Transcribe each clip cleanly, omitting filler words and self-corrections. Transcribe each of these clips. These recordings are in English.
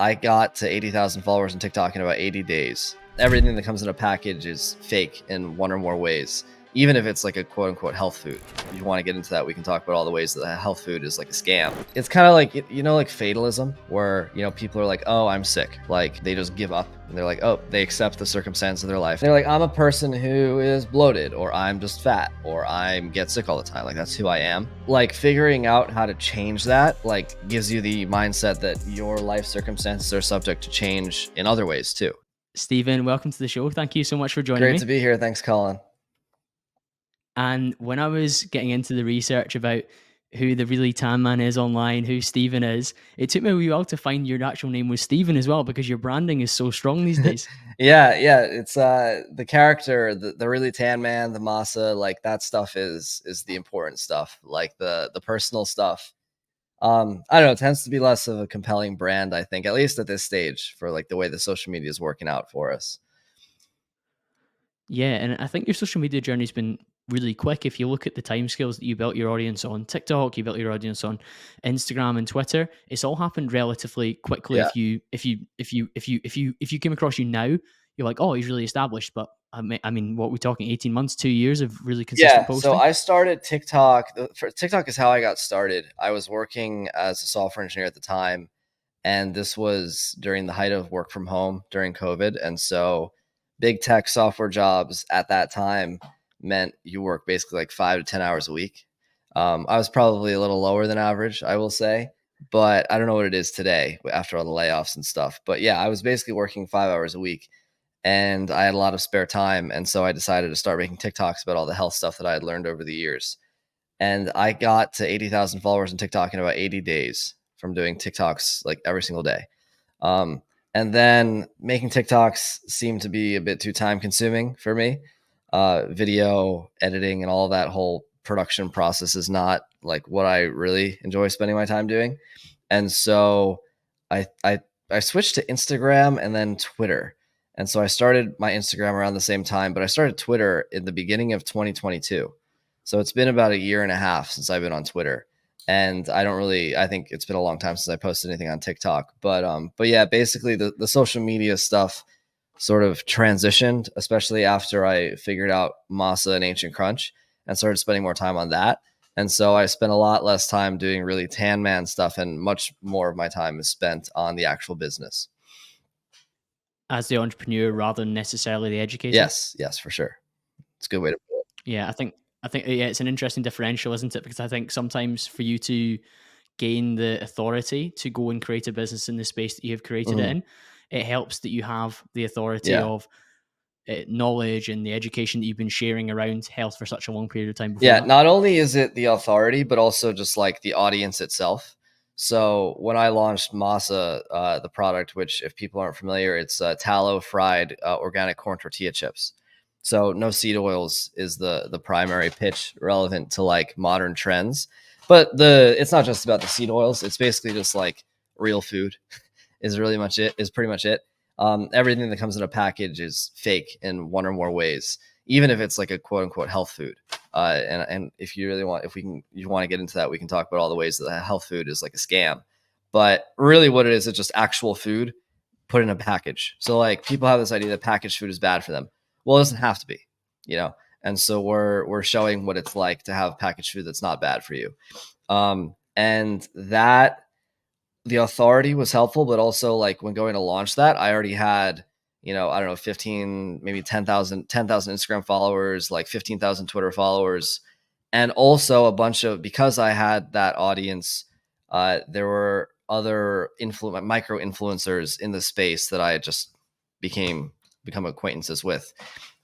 I got to 80,000 followers on TikTok in about 80 days. Everything that comes in a package is fake in one or more ways, even if it's like a quote unquote health food. If you want to get into that, we can talk about all the ways that the health food is like a scam. It's kind of like, like fatalism, where, people are like, oh, I'm sick. Like they just give up and they're like, oh, they accept the circumstance of their life. They're like, I'm a person who is bloated, or I'm just fat, or I get sick all the time. Like that's who I am. Like figuring out how to change that, like gives you the mindset that your life circumstances are subject to change in other ways too. Stephen, welcome to the show. Thank you so much for joining me. Great to be here. Thanks, Colin. And when I was getting into the research about who the ReallyTanMan is online, who Stephen is, it took me a wee while to find your actual name was Stephen as well, because your branding is so strong these days. yeah, it's the character, the ReallyTanMan, the masa, like that stuff is the important stuff. Like the personal stuff, I don't know, it tends to be less of a compelling brand, I think, at least at this stage, for like the way the social media is working out for us. Yeah, and I think your social media journey's been really quick. If you look at the timescales that you built your audience on TikTok, you built your audience on Instagram and Twitter, it's all happened relatively quickly. Yeah. If you came across you now, you're like, oh, he's really established. But I mean, what we're talking, 18 months, 2 years of really consistent posting? So I started TikTok. TikTok is how I got started. I was working as a software engineer at the time, and this was during the height of work from home during COVID. And so big tech software jobs at that time meant you work basically like 5 to 10 hours a week. I was probably a little lower than average, I will say, but I don't know what it is today after all the layoffs and stuff. But yeah, I was basically working 5 hours a week, and I had a lot of spare time. And so I decided to start making TikToks about all the health stuff that I had learned over the years. And I got to 80,000 followers on TikTok in about 80 days from doing TikToks like every single day. And then making TikToks seemed to be a bit too time consuming for me. Video editing and all that whole production process is not like what I really enjoy spending my time doing. And so I switched to Instagram and then Twitter. And so I started my Instagram around the same time, but I started Twitter in the beginning of 2022. So it's been about a year and a half since I've been on Twitter. And I think it's been a long time since I posted anything on TikTok. But yeah, basically the social media stuff sort of transitioned, especially after I figured out Masa and Ancient Crunch and started spending more time on that. And so I spent a lot less time doing ReallyTanMan stuff, and much more of my time is spent on the actual business. As the entrepreneur rather than necessarily the educator? Yes, for sure. It's a good way to put it. Yeah, I think yeah, it's an interesting differential, isn't it? Because I think sometimes for you to gain the authority to go and create a business in the space that you have created it in, it helps that you have the authority of knowledge and the education that you've been sharing around health for such a long period of time before. Yeah, not only is it the authority, but also just like the audience itself. So when I launched Masa, the product, which if people aren't familiar, it's tallow fried organic corn tortilla chips. So no seed oils is the primary pitch relevant to like modern trends. But it's not just about the seed oils. It's basically just like real food is pretty much it. Everything that comes in a package is fake in one or more ways, even if it's like a quote unquote health food. And if you really want, you want to get into that, we can talk about all the ways that the health food is like a scam. But really what it is, it's just actual food put in a package. So like people have this idea that packaged food is bad for them. Well, it doesn't have to be, And so we're showing what it's like to have packaged food that's not bad for you. And that the authority was helpful, but also like when going to launch that, I already had, I don't know, 15, maybe 10,000 Instagram followers, like 15,000 Twitter followers. And also because I had that audience, there were other micro influencers in the space that I just become acquaintances with.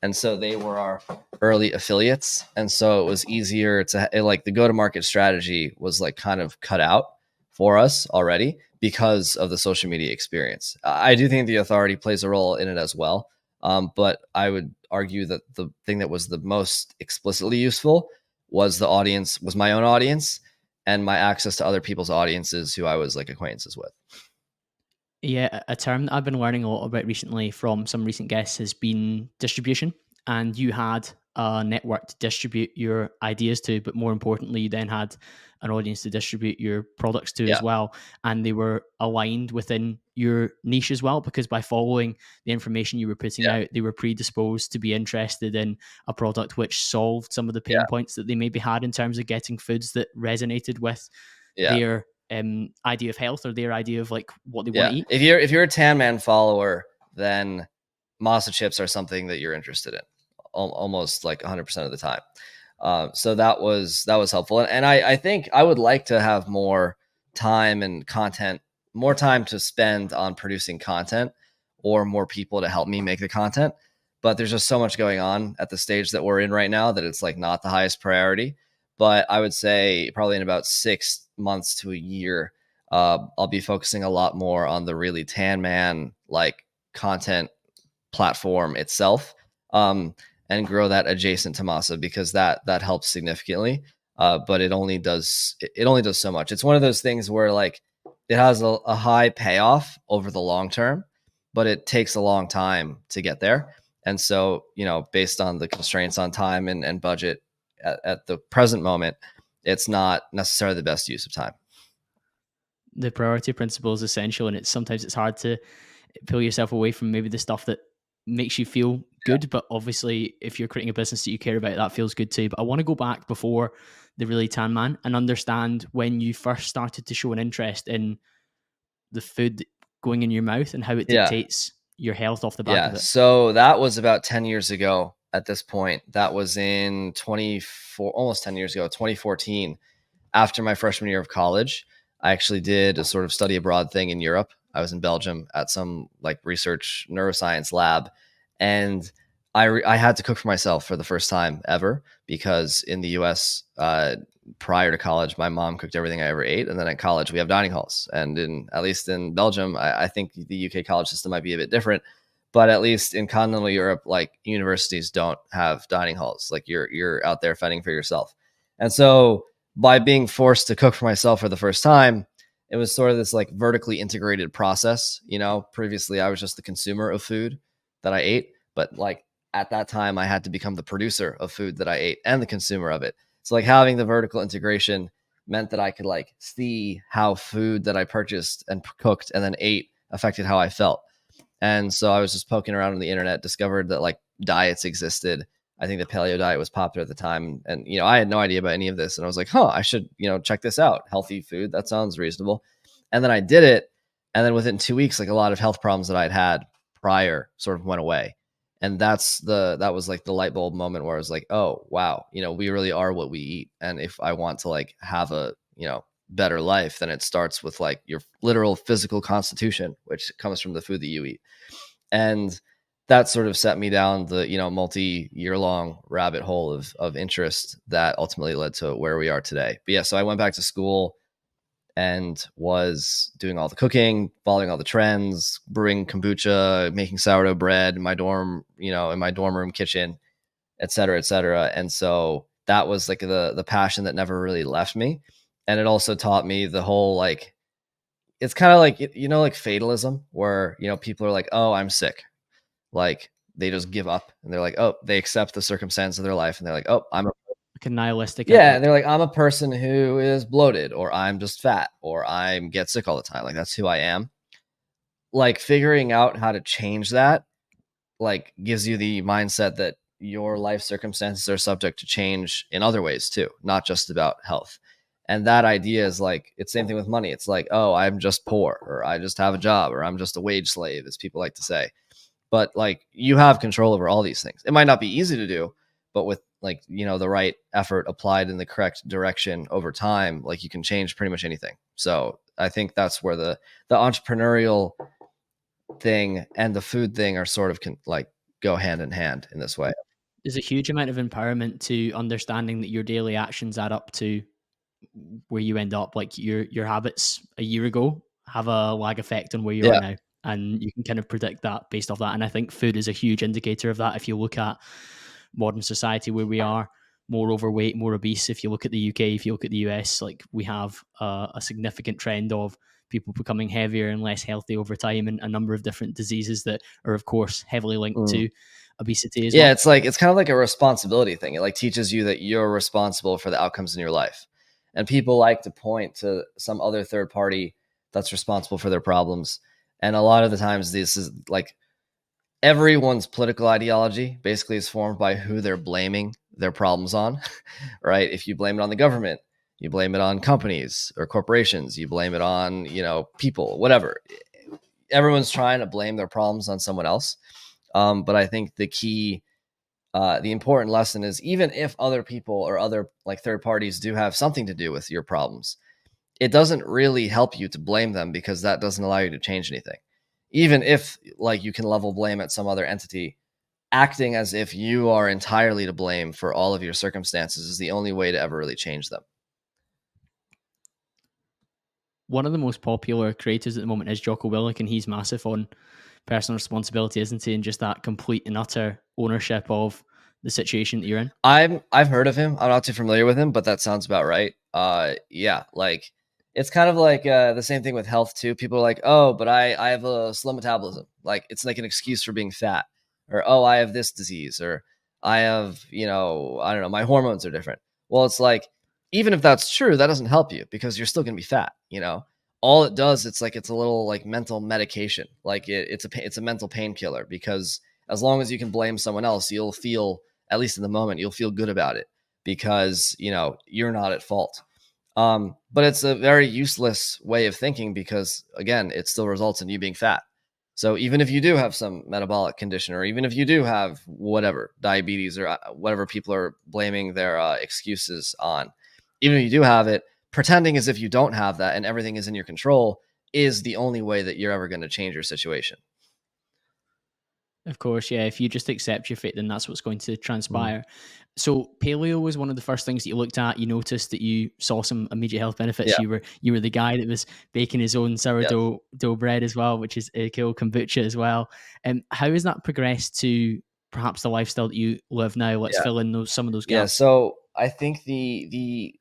And so they were our early affiliates. And so it was easier like the go-to-market strategy was like kind of cut out for us already because of the social media experience. I do think the authority plays a role in it as well. But I would argue that the thing that was the most explicitly useful was my own audience and my access to other people's audiences who I was like acquaintances with. Yeah, a term that I've been learning a lot about recently from some recent guests has been distribution. And you had a network to distribute your ideas to, but more importantly, you then had an audience to distribute your products to Yeah. as well. And they were aligned within your niche as well, because by following the information you were putting Yeah. out, they were predisposed to be interested in a product which solved some of the pain Yeah. points that they maybe had in terms of getting foods that resonated with Yeah. their idea of health or their idea of like what they want Yeah. to eat. If you're a Tan Man follower, then masa chips are something that you're interested in almost like 100% of the time. So that was helpful. And I think I would like to have more time and content, more time to spend on producing content or more people to help me make the content. But there's just so much going on at the stage that we're in right now that it's like not the highest priority. But I would say probably in about 6 months to a year, I'll be focusing a lot more on the ReallyTanMan like content platform itself, and grow that adjacent to Masa, because that helps significantly. But it only does so much. It's one of those things where like it has a high payoff over the long term, but it takes a long time to get there. And so, based on the constraints on time and budget at the present moment, it's not necessarily the best use of time. The priority principle is essential, and sometimes it's hard to pull yourself away from maybe the stuff that makes you feel good. But obviously, if you're creating a business that you care about, that feels good too. But I want to go back before the ReallyTanMan and understand when you first started to show an interest in the food going in your mouth and how it Yeah. dictates your health off the back Yeah. of it. So that was about 10 years ago at this point. That was in 24, almost 10 years ago, 2014. After my freshman year of college, I actually did a sort of study abroad thing in Europe. I was in Belgium at some like research neuroscience lab, and I had to cook for myself for the first time ever, because in the US, prior to college, my mom cooked everything I ever ate, and then at college we have dining halls, and at least in Belgium, I think the UK college system might be a bit different, but at least in continental Europe, like universities don't have dining halls. Like you're out there fending for yourself, and so by being forced to cook for myself for the first time, it was sort of this like vertically integrated process. Previously I was just the consumer of food that I ate, but like at that time I had to become the producer of food that I ate and the consumer of it. So like having the vertical integration meant that I could like see how food that I purchased and cooked and then ate affected how I felt. And so I was just poking around on the internet, discovered that like diets existed. I think the paleo diet was popular at the time. And, I had no idea about any of this. And I was like, I should, check this out. Healthy food. That sounds reasonable. And then I did it. And then within 2 weeks, like a lot of health problems that I'd had prior sort of went away. And that was like the light bulb moment where I was like, oh, wow, we really are what we eat. And if I want to like have a, better life, then it starts with like your literal physical constitution, which comes from the food that you eat. And that sort of set me down the multi-year long rabbit hole of interest that ultimately led to where we are today. But yeah, so I went back to school and was doing all the cooking, following all the trends, brewing kombucha, making sourdough bread in my dorm, in my dorm room kitchen, et cetera, et cetera. And so that was like the passion that never really left me. And it also taught me the whole like, it's kind of like, like fatalism, where, people are like, oh, I'm sick. Like they just give up and they're like, oh, they accept the circumstance of their life. And they're like, oh, like a nihilistic outlook. And they're like, I'm a person who is bloated, or I'm just fat, or I get sick all the time. Like that's who I am. Like figuring out how to change that, like gives you the mindset that your life circumstances are subject to change in other ways too, not just about health. And that idea is like, it's same thing with money. It's like, oh, I'm just poor, or I just have a job, or I'm just a wage slave, as people like to say. But like you have control over all these things. It might not be easy to do, but with like, the right effort applied in the correct direction over time, like you can change pretty much anything. So I think that's where the entrepreneurial thing and the food thing are sort of like go hand in hand in this way. there's a huge amount of empowerment to understanding that your daily actions add up to where you end up. Like your habits a year ago have a lag effect on where you are now, and you can kind of predict that based off that. And I think food is a huge indicator of that. If you look at modern society, where we are more overweight, more obese, if you look at the UK, if you look at the US, like we have a significant trend of people becoming heavier and less healthy over time, and a number of different diseases that are of course heavily linked to obesity as Yeah, well? it's kind of like a responsibility thing. It like teaches you that you're responsible for the outcomes in your life. And people like to point to some other third party that's responsible for their problems. And a lot of the times this is like everyone's political ideology basically is formed by who they're blaming their problems on, right? If you blame it on the government, you blame it on companies or corporations, you blame it on, people, whatever. Everyone's trying to blame their problems on someone else. But I think the important lesson is even if other people or other like third parties do have something to do with your problems, it doesn't really help you to blame them because that doesn't allow you to change anything. Even if like you can level blame at some other entity, acting as if you are entirely to blame for all of your circumstances is the only way to ever really change them. One of the most popular creators at the moment is Jocko Willink, and he's massive on personal responsibility, isn't he? And just that complete and utter ownership of the situation that you're in. I've heard of him. I'm not too familiar with him, but that sounds about right. Yeah, like it's kind of like the same thing with health too. People are like, oh, but I have a slow metabolism. Like it's like an excuse for being fat, or oh, I have this disease, or I have I don't know, my hormones are different. Well, it's like even if that's true, that doesn't help you because you're still gonna be fat. All it does, it's like it's a little like mental medication. Like it's a mental painkiller because as long as you can blame someone else, you'll feel at least in the moment, you'll feel good about it because, you're not at fault. But it's a very useless way of thinking because, again, it still results in you being fat. So even if you do have some metabolic condition, or even if you do have whatever, diabetes or whatever people are blaming their excuses on, even if you do have it, pretending as if you don't have that and everything is in your control is the only way that you're ever going to change your situation. Of course, yeah. If you just accept your fate, then that's what's going to Mm. transpire. So paleo was one of the first things that you looked at. You noticed that you saw some immediate health benefits. Yeah. You were the guy that was baking his own Yes. sourdough dough bread as well, which is cool, kombucha as well. And how has that progressed to perhaps the lifestyle that you live now? Let's Yeah. fill in some of those Yeah, gaps. so I think the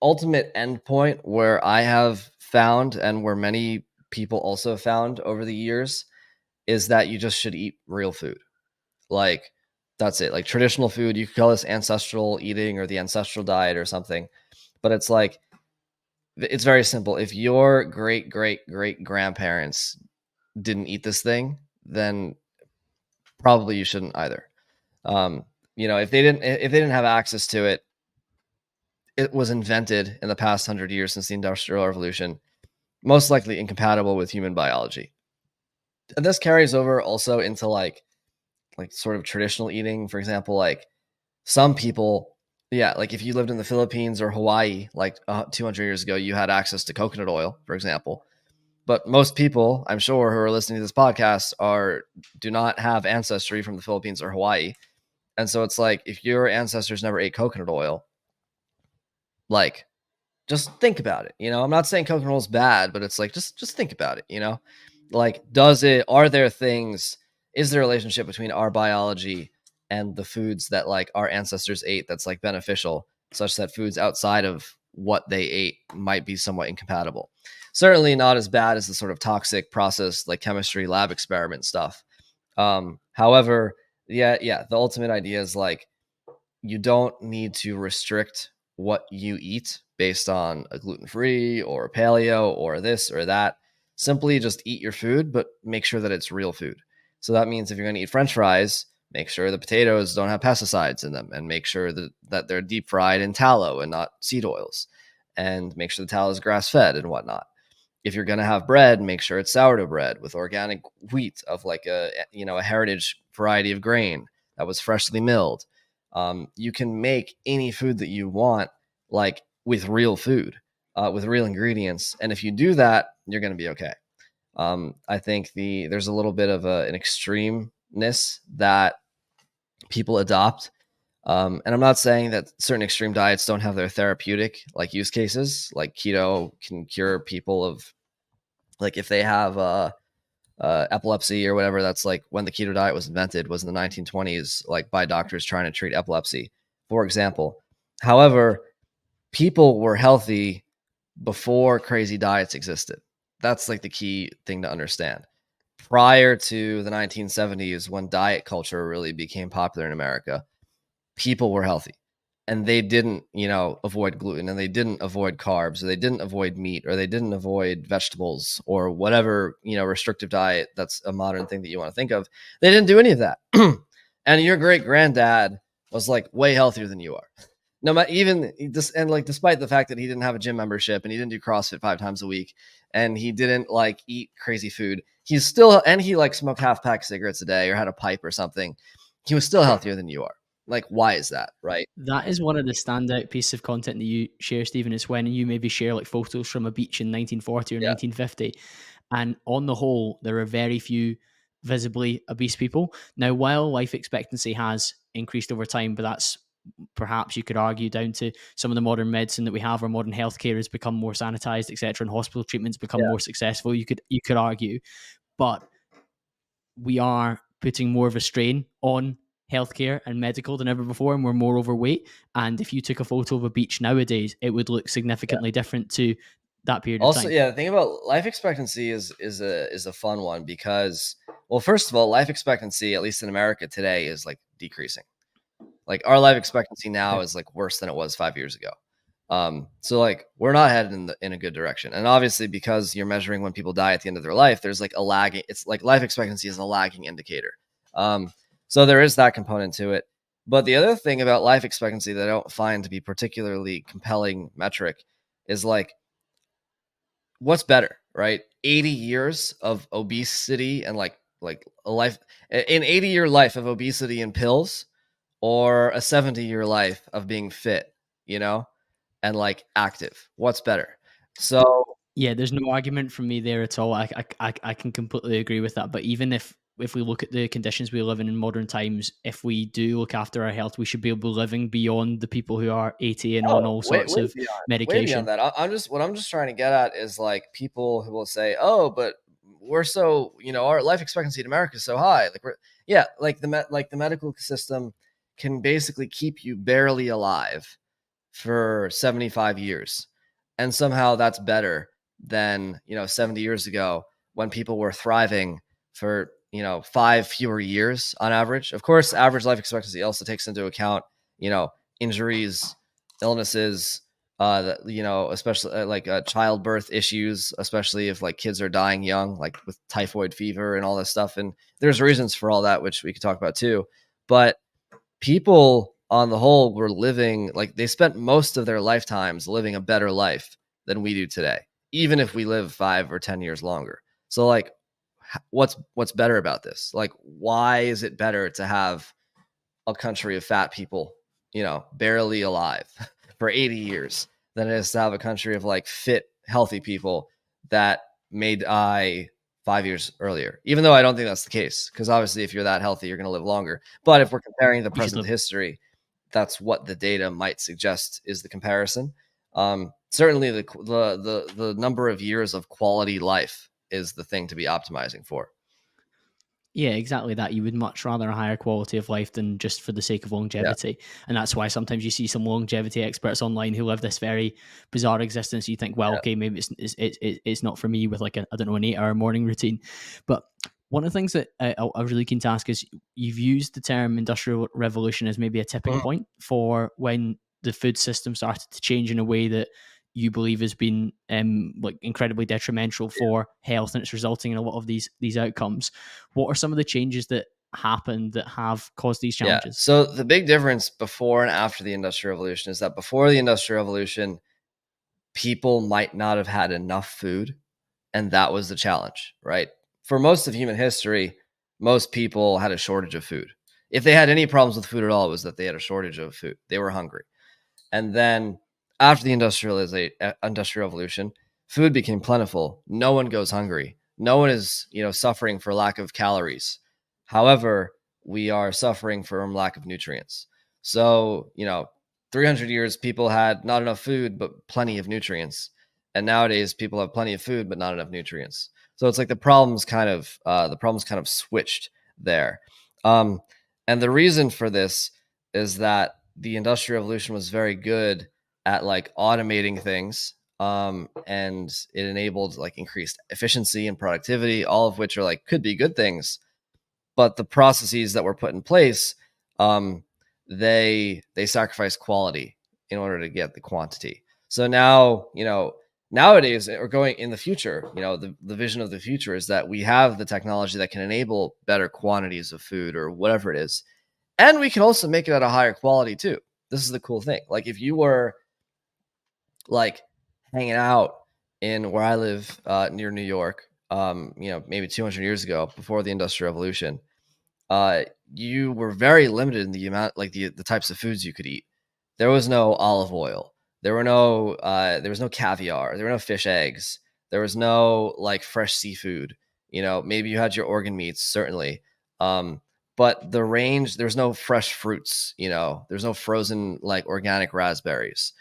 ultimate endpoint where I have found and where many people also found over the years is that you just should eat real food. Like that's it. Like traditional food, you could call this ancestral eating or the ancestral diet or something. But it's like it's very simple. If your great great great grandparents didn't eat this thing, then probably you shouldn't either. If they didn't have access to it, it was invented in the past 100 years since the Industrial Revolution, most likely incompatible with human biology. And this carries over also into like sort of traditional eating. For example, like some people, yeah, like if you lived in the Philippines or Hawaii, like 200 years ago, you had access to coconut oil, for example. But most people, I'm sure, who are listening to this podcast do not have ancestry from the Philippines or Hawaii. And so it's like if your ancestors never ate coconut oil, like just think about it. I'm not saying coconut oil is bad, but it's like just think about it. Like are there things, is there a relationship between our biology and the foods that like our ancestors ate that's like beneficial, such that foods outside of what they ate might be somewhat incompatible? Certainly not as bad as the sort of toxic process like chemistry lab experiment stuff. However, yeah, the ultimate idea is like you don't need to restrict what you eat based on a gluten-free or a paleo or this or that. Simply just eat your food, but make sure that it's real food. So that means if you're going to eat French fries, make sure the potatoes don't have pesticides in them, and make sure that they're deep fried in tallow and not seed oils, and make sure the tallow is grass-fed and whatnot. If you're going to have bread, make sure it's sourdough bread with organic wheat of like a heritage variety of grain that was freshly milled. You can make any food that you want, like with real food, with real ingredients, and if you do that, you're going to be okay. I think there's a little bit of an extremeness that people adopt, and I'm not saying that certain extreme diets don't have their therapeutic like use cases. Like keto can cure people of like if they have epilepsy or whatever. That's like when the keto diet was invented, was in the 1920s, like by doctors trying to treat epilepsy, for example. However, people were healthy before crazy diets existed. That's like the key thing to understand. prior to the 1970s, when diet culture really became popular in America, people were healthy and they didn't, avoid gluten, and they didn't avoid carbs, or they didn't avoid meat, or they didn't avoid vegetables, or whatever, restrictive diet that's a modern thing that you want to think of. They didn't do any of that. And your great granddad was like way healthier than you are. No matter, even this, and like, despite the fact that he didn't have a gym membership and he didn't do CrossFit 5 times a week and he didn't like eat crazy food, he's still, and he like smoked half pack cigarettes a day or had a pipe or something. He was still healthier than you are. Like, why is that, right? That is one of the standout pieces of content that you share, Stephen, is when you maybe share like photos from a beach in 1940 or Yeah. 1950. And on the whole, there are very few visibly obese people. Now, while life expectancy has increased over time, but that's perhaps you could argue down to some of the modern medicine that we have, or modern healthcare has become more sanitized, etc., and hospital treatments become more successful. You could argue, but we are putting more of a strain on healthcare and medical than ever before, and we're more overweight. And if you took a photo of a beach nowadays, it would look significantly different to that period of Also, time. yeah, the thing about life expectancy is a fun one because, well, first of all, life expectancy, at least in America today, is like decreasing. Like, our life expectancy now is like worse than it was 5 years ago. So like, we're not headed in a good direction. And obviously, because you're measuring when people die at the end of their life, there's like a lagging. It's like life expectancy is a lagging indicator. So there is that component to it. But the other thing about life expectancy that I don't find to be particularly compelling metric is like, what's better, right? 80 years of obesity and like a life, an 80-year life of obesity and pills, or a 70-year life of being fit, and like active. What's better? So Yeah, there's no argument from me there at all. I can completely agree with that. But even if we look at the conditions we live in modern times, if we do look after our health, we should be able to living beyond the people who are 80 and on all sorts of way beyond medication. that. I'm just trying to get at is like people who will say, "Oh, but we're so, our life expectancy in America is so high." Like, like the medical system can basically keep you barely alive for 75 years. And somehow that's better than, 70 years ago when people were thriving for, 5 fewer years on average. Of course, average life expectancy also takes into account, injuries, illnesses, especially like childbirth issues, especially if like kids are dying young, like with typhoid fever and all this stuff. And there's reasons for all that, which we could talk about too. But people on the whole were living, like, they spent most of their lifetimes living a better life than we do today, even if we live 5 or 10 years longer. So like, what's better about this? Like, why is it better to have a country of fat people, barely alive for 80 years than it is to have a country of like fit, healthy people that may die 5 years earlier? Even though I don't think that's the case, because obviously if you're that healthy, you're going to live longer. But if we're comparing the present history, that's what the data might suggest is the comparison. Certainly the number of years of quality life is the thing to be optimizing for. Yeah, exactly that. You would much rather a higher quality of life than just for the sake of longevity. Yeah. And that's why sometimes you see some longevity experts online who live this very bizarre existence. You think, well, okay, maybe it's not for me with like, I don't know, an 8-hour morning routine. But one of the things that I was really keen to ask is, you've used the term industrial revolution as maybe a tipping point for when the food system started to change in a way that you believe has been like incredibly detrimental for health, and it's resulting in a lot of these outcomes. What are some of the changes that happened that have caused these challenges? So the big difference before and after the Industrial Revolution is that before the Industrial Revolution, people might not have had enough food, and that was the challenge, right? For most of human history, most people had a shortage of food. If they had any problems with food at all, it was that they had a shortage of food. They were hungry. And then after the Industrial Revolution, food became plentiful. No one goes hungry. No one is, suffering for lack of calories. However, we are suffering from lack of nutrients. So, 300 years, people had not enough food, but plenty of nutrients. And nowadays, people have plenty of food, but not enough nutrients. So it's like the problems kind of switched there. And the reason for this is that the Industrial Revolution was very good at like automating things, and it enabled like increased efficiency and productivity, all of which are like could be good things. But the processes that were put in place, they sacrifice quality in order to get the quantity. So now, nowadays or going in the future, the vision of the future is that we have the technology that can enable better quantities of food or whatever it is. And we can also make it at a higher quality too. This is the cool thing. Like if you were like hanging out in where I live near New York, maybe 200 years ago before the Industrial Revolution, you were very limited in the amount, like the types of foods you could eat. There was no olive oil. There was no caviar. There were no fish eggs. There was no like fresh seafood. Maybe you had your organ meats, certainly. But the range, there's no fresh fruits. There's no frozen like organic raspberries.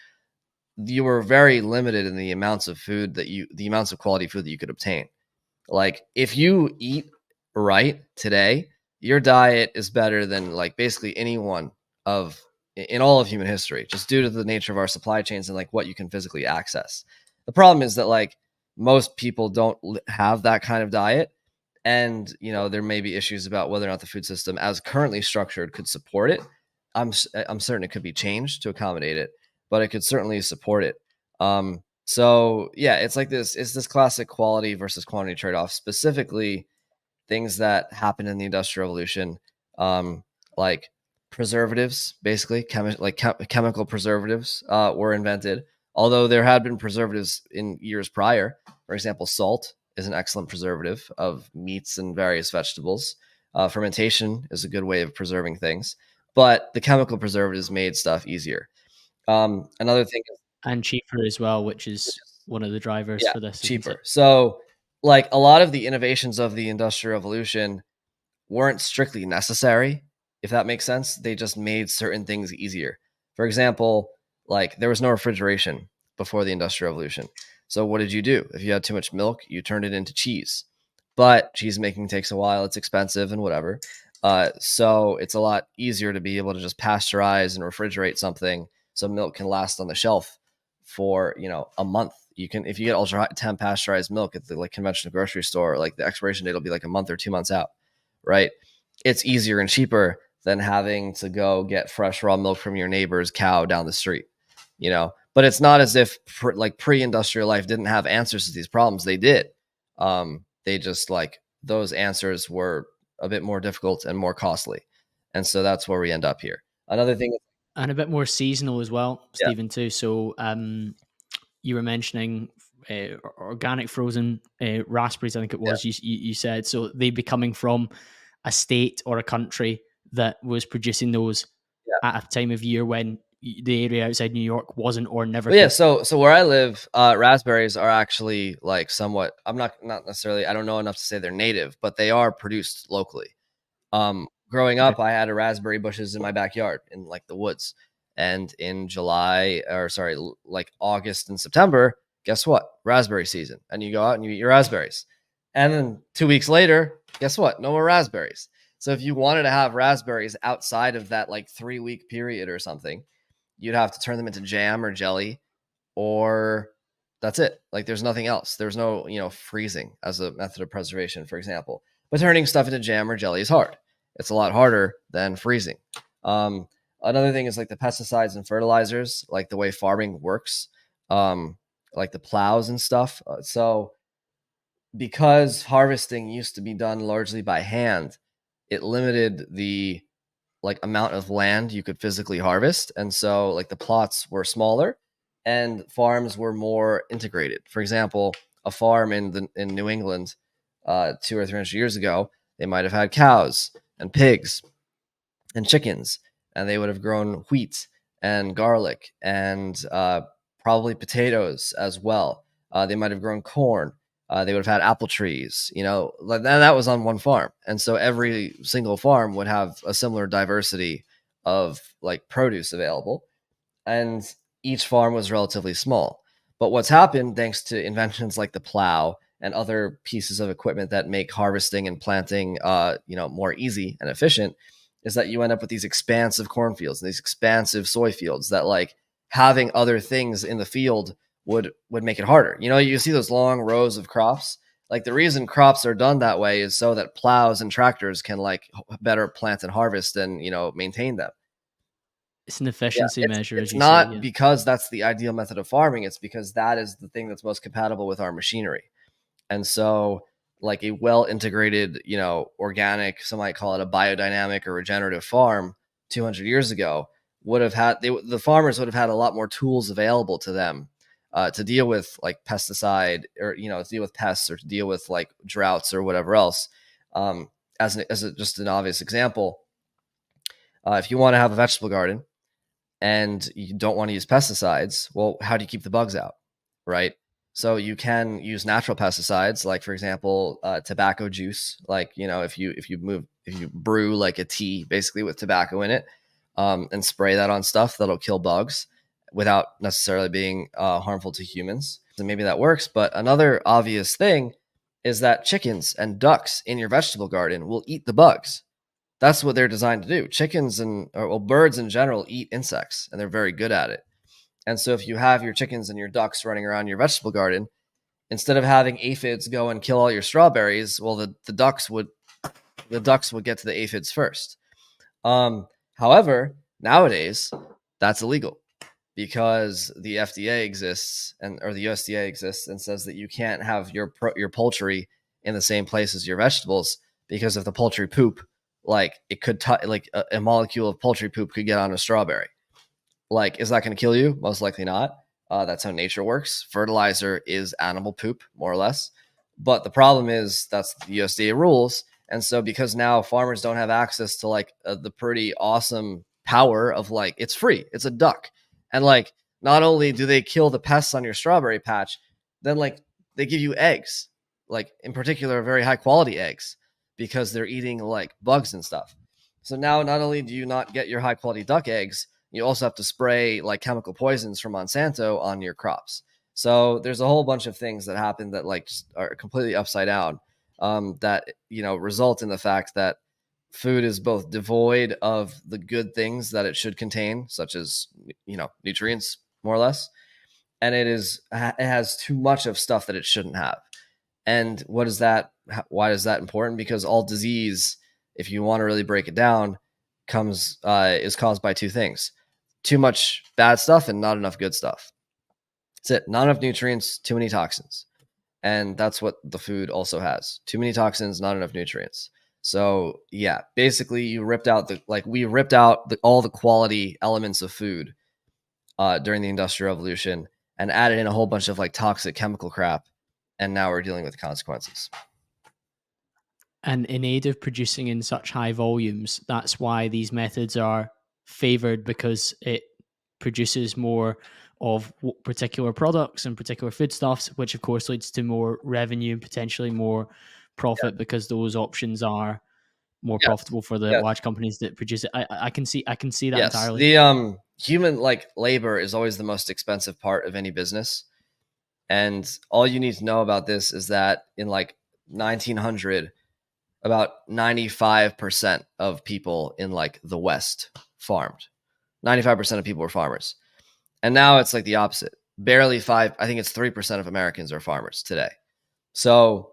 You were very limited in the amounts of quality food that you could obtain. Like if you eat right today, your diet is better than like basically anyone in all of human history, just due to the nature of our supply chains and like what you can physically access. The problem is that like most people don't have that kind of diet. And, there may be issues about whether or not the food system as currently structured could support it. I'm certain it could be changed to accommodate it, but it could certainly support it. So yeah, it's this classic quality versus quantity trade-off, specifically things that happened in the Industrial Revolution, like preservatives, basically chemical preservatives were invented. Although there had been preservatives in years prior. For example, salt is an excellent preservative of meats and various vegetables. Fermentation is a good way of preserving things, but the chemical preservatives made stuff easier. Another thing is, and cheaper as well, which is one of the drivers for this. Cheaper. So like a lot of the innovations of the Industrial Revolution weren't strictly necessary, if that makes sense. They just made certain things easier. For example, like there was no refrigeration before the Industrial Revolution. So what did you do? If you had too much milk, you turned it into cheese. But cheese making takes a while, it's expensive and whatever. So it's a lot easier to be able to just pasteurize and refrigerate something so milk can last on the shelf for, a month. If you get ultra high temp pasteurized milk at the like conventional grocery store, like the expiration date will be like a month or 2 months out, right? It's easier and cheaper than having to go get fresh raw milk from your neighbor's cow down the street, But it's not as if pre-industrial life didn't have answers to these problems. They did. They just like those answers were a bit more difficult and more costly, and so that's where we end up here. Another thing, and a bit more seasonal as well, Stephen, too. So you were mentioning organic frozen raspberries, I think it was. You said so they'd be coming from a state or a country that was producing those at a time of year when the area outside New York wasn't or never. Yeah, so where I live, raspberries are actually like somewhat. I'm not necessarily. I don't know enough to say they're native, but they are produced locally. Growing up, I had raspberry bushes in my backyard in like the woods. And in like August and September, guess what? Raspberry season. And you go out and you eat your raspberries. And then 2 weeks later, guess what? No more raspberries. So if you wanted to have raspberries outside of that like 3-week period or something, you'd have to turn them into jam or jelly, or that's it. Like there's nothing else. There's no, freezing as a method of preservation, for example. But turning stuff into jam or jelly is hard. It's a lot harder than freezing. Another thing is like the pesticides and fertilizers, like the way farming works, like the plows and stuff. So because harvesting used to be done largely by hand, it limited the like amount of land you could physically harvest. And so like the plots were smaller and farms were more integrated. For example, a farm in New England 200 or 300 years ago, they might have had cows and pigs and chickens, and they would have grown wheat and garlic and probably potatoes as well. They might have grown corn. They would have had apple trees, and that was on one farm. And so every single farm would have a similar diversity of like produce available. And each farm was relatively small. But what's happened, thanks to inventions like the plow and other pieces of equipment that make harvesting and planting, more easy and efficient, is that you end up with these expansive cornfields and these expansive soy fields that like having other things in the field would make it harder. You see those long rows of crops. Like the reason crops are done that way is so that plows and tractors can like better plant and harvest and maintain them. It's an Yeah, efficiency measure, as it's you say. not Yeah. because that's the ideal method of farming. It's because that is the thing that's most compatible with our machinery. And so, like a well integrated, organic, some might call it a biodynamic or regenerative farm 200 years ago would have had the farmers would have had a lot more tools available to them to deal with like pesticide or to deal with pests or to deal with like droughts or whatever else. Just an obvious example, if you want to have a vegetable garden and you don't want to use pesticides, well, how do you keep the bugs out, right? So you can use natural pesticides, like for example, tobacco juice. Like if you brew like a tea basically with tobacco in it, and spray that on stuff, that'll kill bugs without necessarily being harmful to humans. And maybe that works. But another obvious thing is that chickens and ducks in your vegetable garden will eat the bugs. That's what they're designed to do. Chickens birds in general eat insects, and they're very good at it. And so if you have your chickens and your ducks running around your vegetable garden, instead of having aphids go and kill all your strawberries, well, the ducks would get to the aphids first. However, nowadays that's illegal because the FDA exists or the USDA exists and says that you can't have your poultry in the same place as your vegetables, because if the poultry poop, like it could like a molecule of poultry poop could get on a strawberry. Like, is that going to kill you? Most likely not. That's how nature works. Fertilizer is animal poop, more or less. But the problem is that's the USDA rules. And so because now farmers don't have access to like the pretty awesome power of like, it's free, it's a duck. And like, not only do they kill the pests on your strawberry patch, then like they give you eggs, like in particular, very high quality eggs, because they're eating like bugs and stuff. So now not only do you not get your high quality duck eggs, you also have to spray like chemical poisons from Monsanto on your crops. So there's a whole bunch of things that happen that like are completely upside down, that result in the fact that food is both devoid of the good things that it should contain, such as nutrients, more or less, and it has too much of stuff that it shouldn't have. And what is that? Why is that important? Because all disease, if you want to really break it down, is caused by two things: too much bad stuff and not enough good stuff. That's it. Not enough nutrients, too many toxins. And that's what the food also has. Too many toxins, not enough nutrients. So yeah, basically we ripped out all the quality elements of food during the Industrial Revolution and added in a whole bunch of like toxic chemical crap. And now we're dealing with the consequences. And in aid of producing in such high volumes, that's why these methods are favored, because it produces more of particular products and particular foodstuffs, which of course leads to more revenue and potentially more profit, because those options are more profitable for the large companies that produce it. I can see that entirely. The human like labor is always the most expensive part of any business. And all you need to know about this is that in like 1900, about 95% of people in like the West farmed. 95% of people were farmers. And now it's like the opposite. Barely I think it's 3% of Americans are farmers today. So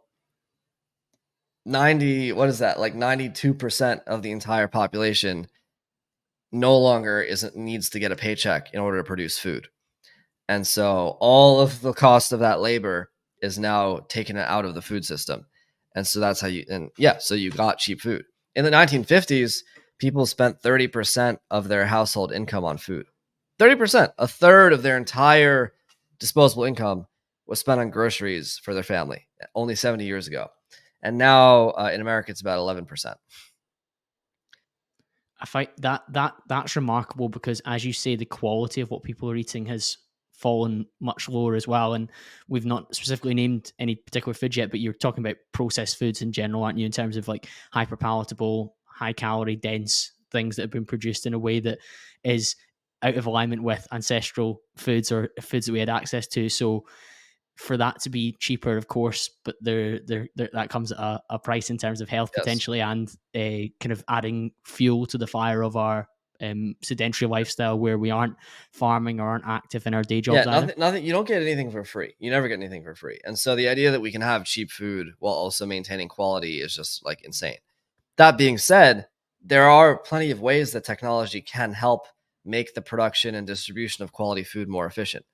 92% of the entire population no longer needs to get a paycheck in order to produce food. And so all of the cost of that labor is now taken out of the food system. And so that's how so you got cheap food. In the 1950s, people spent 30% of their household income on food. 30%, a third of their entire disposable income was spent on groceries for their family, only 70 years ago. And now in America, it's about 11%. I find that's remarkable, because as you say, the quality of what people are eating has fallen much lower as well. And we've not specifically named any particular food yet, but you're talking about processed foods in general, aren't you, in terms of like hyper palatable, high calorie dense things that have been produced in a way that is out of alignment with ancestral foods or foods that we had access to. So for that to be cheaper, of course, but there that comes at a price in terms of health potentially, and kind of adding fuel to the fire of our sedentary lifestyle where we aren't farming or aren't active in our day jobs. Yeah, nothing. You don't get anything for free. You never get anything for free. And so the idea that we can have cheap food while also maintaining quality is just like insane. That being said, there are plenty of ways that technology can help make the production and distribution of quality food more efficient.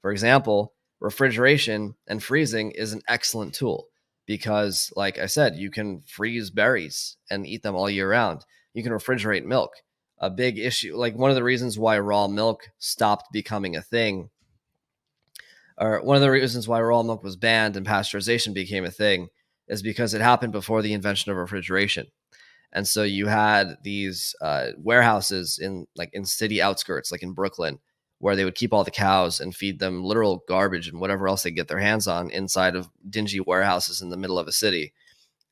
For example, refrigeration and freezing is an excellent tool because, like I said, you can freeze berries and eat them all year round. You can refrigerate milk. A big issue, like one of the reasons why raw milk stopped becoming a thing, or one of the reasons why raw milk was banned and pasteurization became a thing, is because it happened before the invention of refrigeration. And so you had these warehouses in city outskirts, like in Brooklyn, where they would keep all the cows and feed them literal garbage and whatever else they get their hands on inside of dingy warehouses in the middle of a city.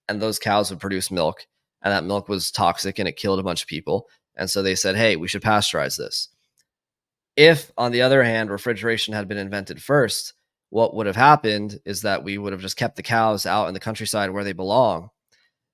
And those cows would produce milk, and that milk was toxic and it killed a bunch of people. And so they said, hey, we should pasteurize this. If, on the other hand, refrigeration had been invented first, what would have happened is that we would have just kept the cows out in the countryside where they belong.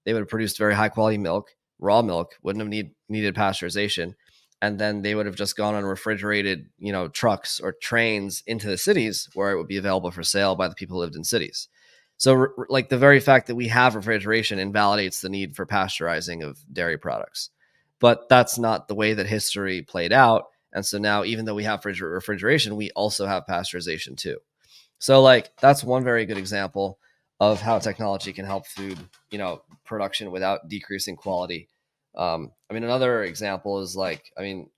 They would have produced very high quality milk, raw milk, wouldn't have needed pasteurization. And then they would have just gone on refrigerated, trucks or trains into the cities where it would be available for sale by the people who lived in cities. So like the very fact that we have refrigeration invalidates the need for pasteurizing of dairy products. But that's not the way that history played out. And so now, even though we have refrigeration, we also have pasteurization too. So like that's one very good example of how technology can help food, production without decreasing quality. Another example is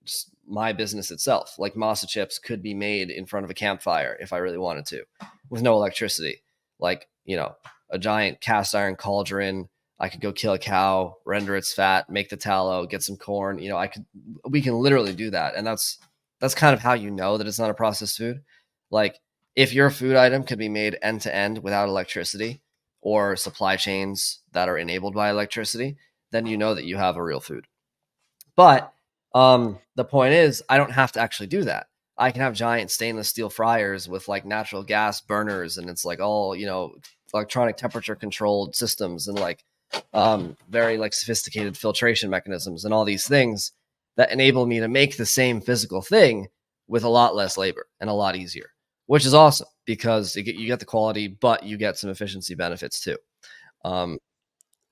just my business itself. Like masa chips could be made in front of a campfire if I really wanted to, with no electricity. Like, a giant cast iron cauldron. I could go kill a cow, render its fat, make the tallow, get some corn. We can literally do that. And that's kind of how you know that it's not a processed food. Like if your food item could be made end to end without electricity or supply chains that are enabled by electricity, then you know that you have a real food. But the point is, I don't have to actually do that. I can have giant stainless steel fryers with like natural gas burners, and it's like all, electronic temperature controlled systems and like very like sophisticated filtration mechanisms and all these things that enable me to make the same physical thing with a lot less labor and a lot easier, which is awesome because you get the quality, but you get some efficiency benefits too.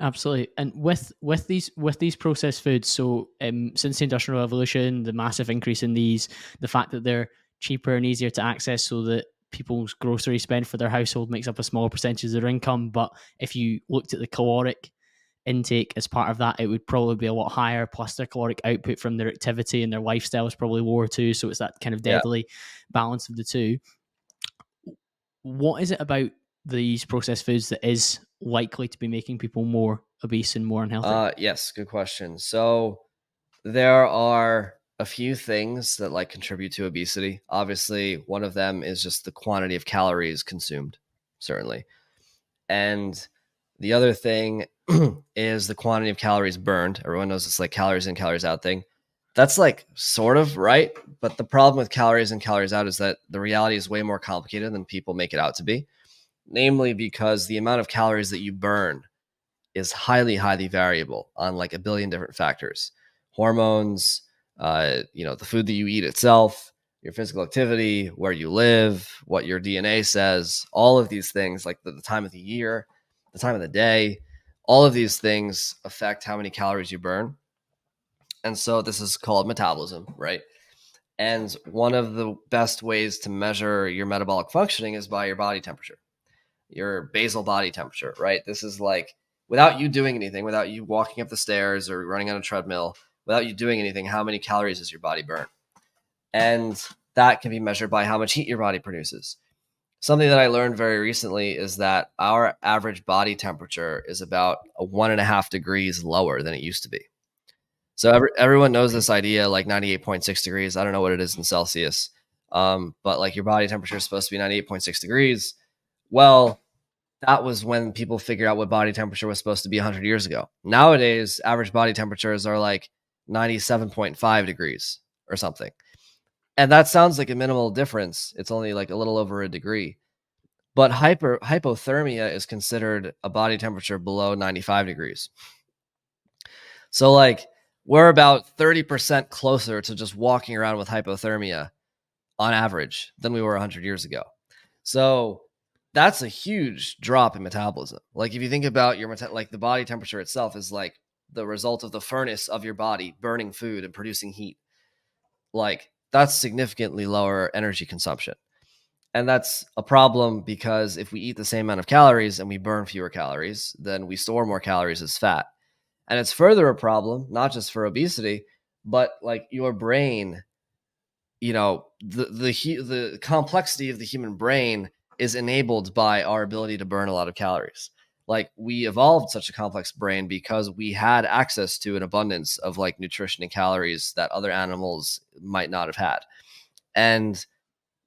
Absolutely. And with these processed foods, so since the Industrial Revolution, the massive increase in these, the fact that they're cheaper and easier to access, so that people's grocery spend for their household makes up a smaller percentage of their income. But if you looked at the caloric intake as part of that, it would probably be a lot higher. Plus, their caloric output from their activity and their lifestyle is probably lower too. So it's that kind of deadly balance of the two. What is it about these processed foods that is likely to be making people more obese and more unhealthy? Yes, good question. So there are a few things that like contribute to obesity. Obviously, one of them is just the quantity of calories consumed, certainly. And the other thing is the quantity of calories burned. Everyone knows it's like calories in, calories out thing. That's like sort of right. But the problem with calories in, calories out is that the reality is way more complicated than people make it out to be. Namely, because the amount of calories that you burn is highly, highly variable on like a billion different factors. Hormones, the food that you eat itself, your physical activity, where you live, what your DNA says, all of these things, like the time of the year, the time of the day, all of these things affect how many calories you burn. And so this is called metabolism, right? And one of the best ways to measure your metabolic functioning is by your body temperature, your basal body temperature, right? This is like without you doing anything, without you walking up the stairs or running on a treadmill, without you doing anything, how many calories does your body burn? And that can be measured by how much heat your body produces. Something that I learned very recently is that our average body temperature is about 1.5 degrees lower than it used to be. So everyone knows this idea, like 98.6 degrees. I don't know what it is in Celsius, but like your body temperature is supposed to be 98.6 degrees. Well, that was when people figured out what body temperature was supposed to be 100 years ago. Nowadays, average body temperatures are like 97.5 degrees or something. And that sounds like a minimal difference. It's only like a little over a degree. But hypothermia is considered a body temperature below 95 degrees. So like we're about 30% closer to just walking around with hypothermia on average than we were 100 years ago. So that's a huge drop in metabolism. Like if you think about your like the body temperature itself is like the result of the furnace of your body burning food and producing heat. Like that's significantly lower energy consumption. And that's a problem because if we eat the same amount of calories and we burn fewer calories, then we store more calories as fat. And it's further a problem, not just for obesity, but like your brain, the complexity of the human brain is enabled by our ability to burn a lot of calories. Like we evolved such a complex brain because we had access to an abundance of like nutrition and calories that other animals might not have had. And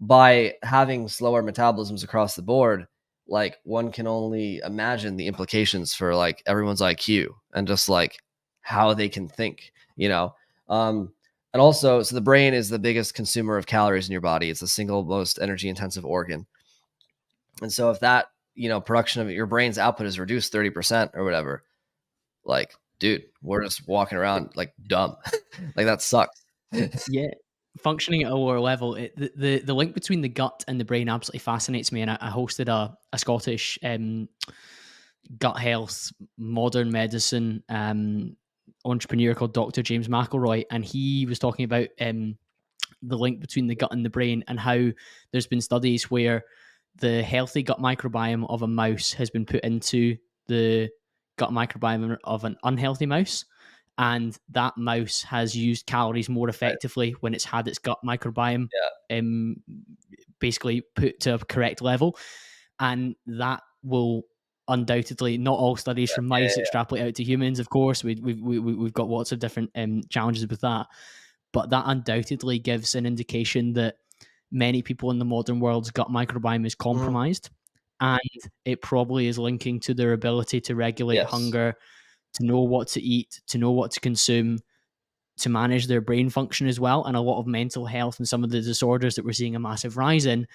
by having slower metabolisms across the board, like one can only imagine the implications for like everyone's IQ and just like how they can think, you know. And also, so the brain is the biggest consumer of calories in your body. It's the single most energy intensive organ. And so if that, production of your brain's output is reduced 30% or whatever, like, dude, we're just walking around like dumb. Like that sucks. Yeah, functioning at a lower level, the link between the gut and the brain absolutely fascinates me. And I hosted a Scottish gut health, modern medicine entrepreneur called Dr. James McElroy, and he was talking about the link between the gut and the brain and how there's been studies where the healthy gut microbiome of a mouse has been put into the gut microbiome of an unhealthy mouse, and that mouse has used calories more effectively when it's had its gut microbiome basically put to a correct level. And that will undoubtedly, not all studies from mice extrapolate out to humans, of course. We've got lots of different challenges with that, but that undoubtedly gives an indication that many people in the modern world's gut microbiome is compromised. And it probably is linking to their ability to regulate hunger, to know what to eat, to know what to consume, to manage their brain function as well. And a lot of mental health and some of the disorders that we're seeing a massive rise in,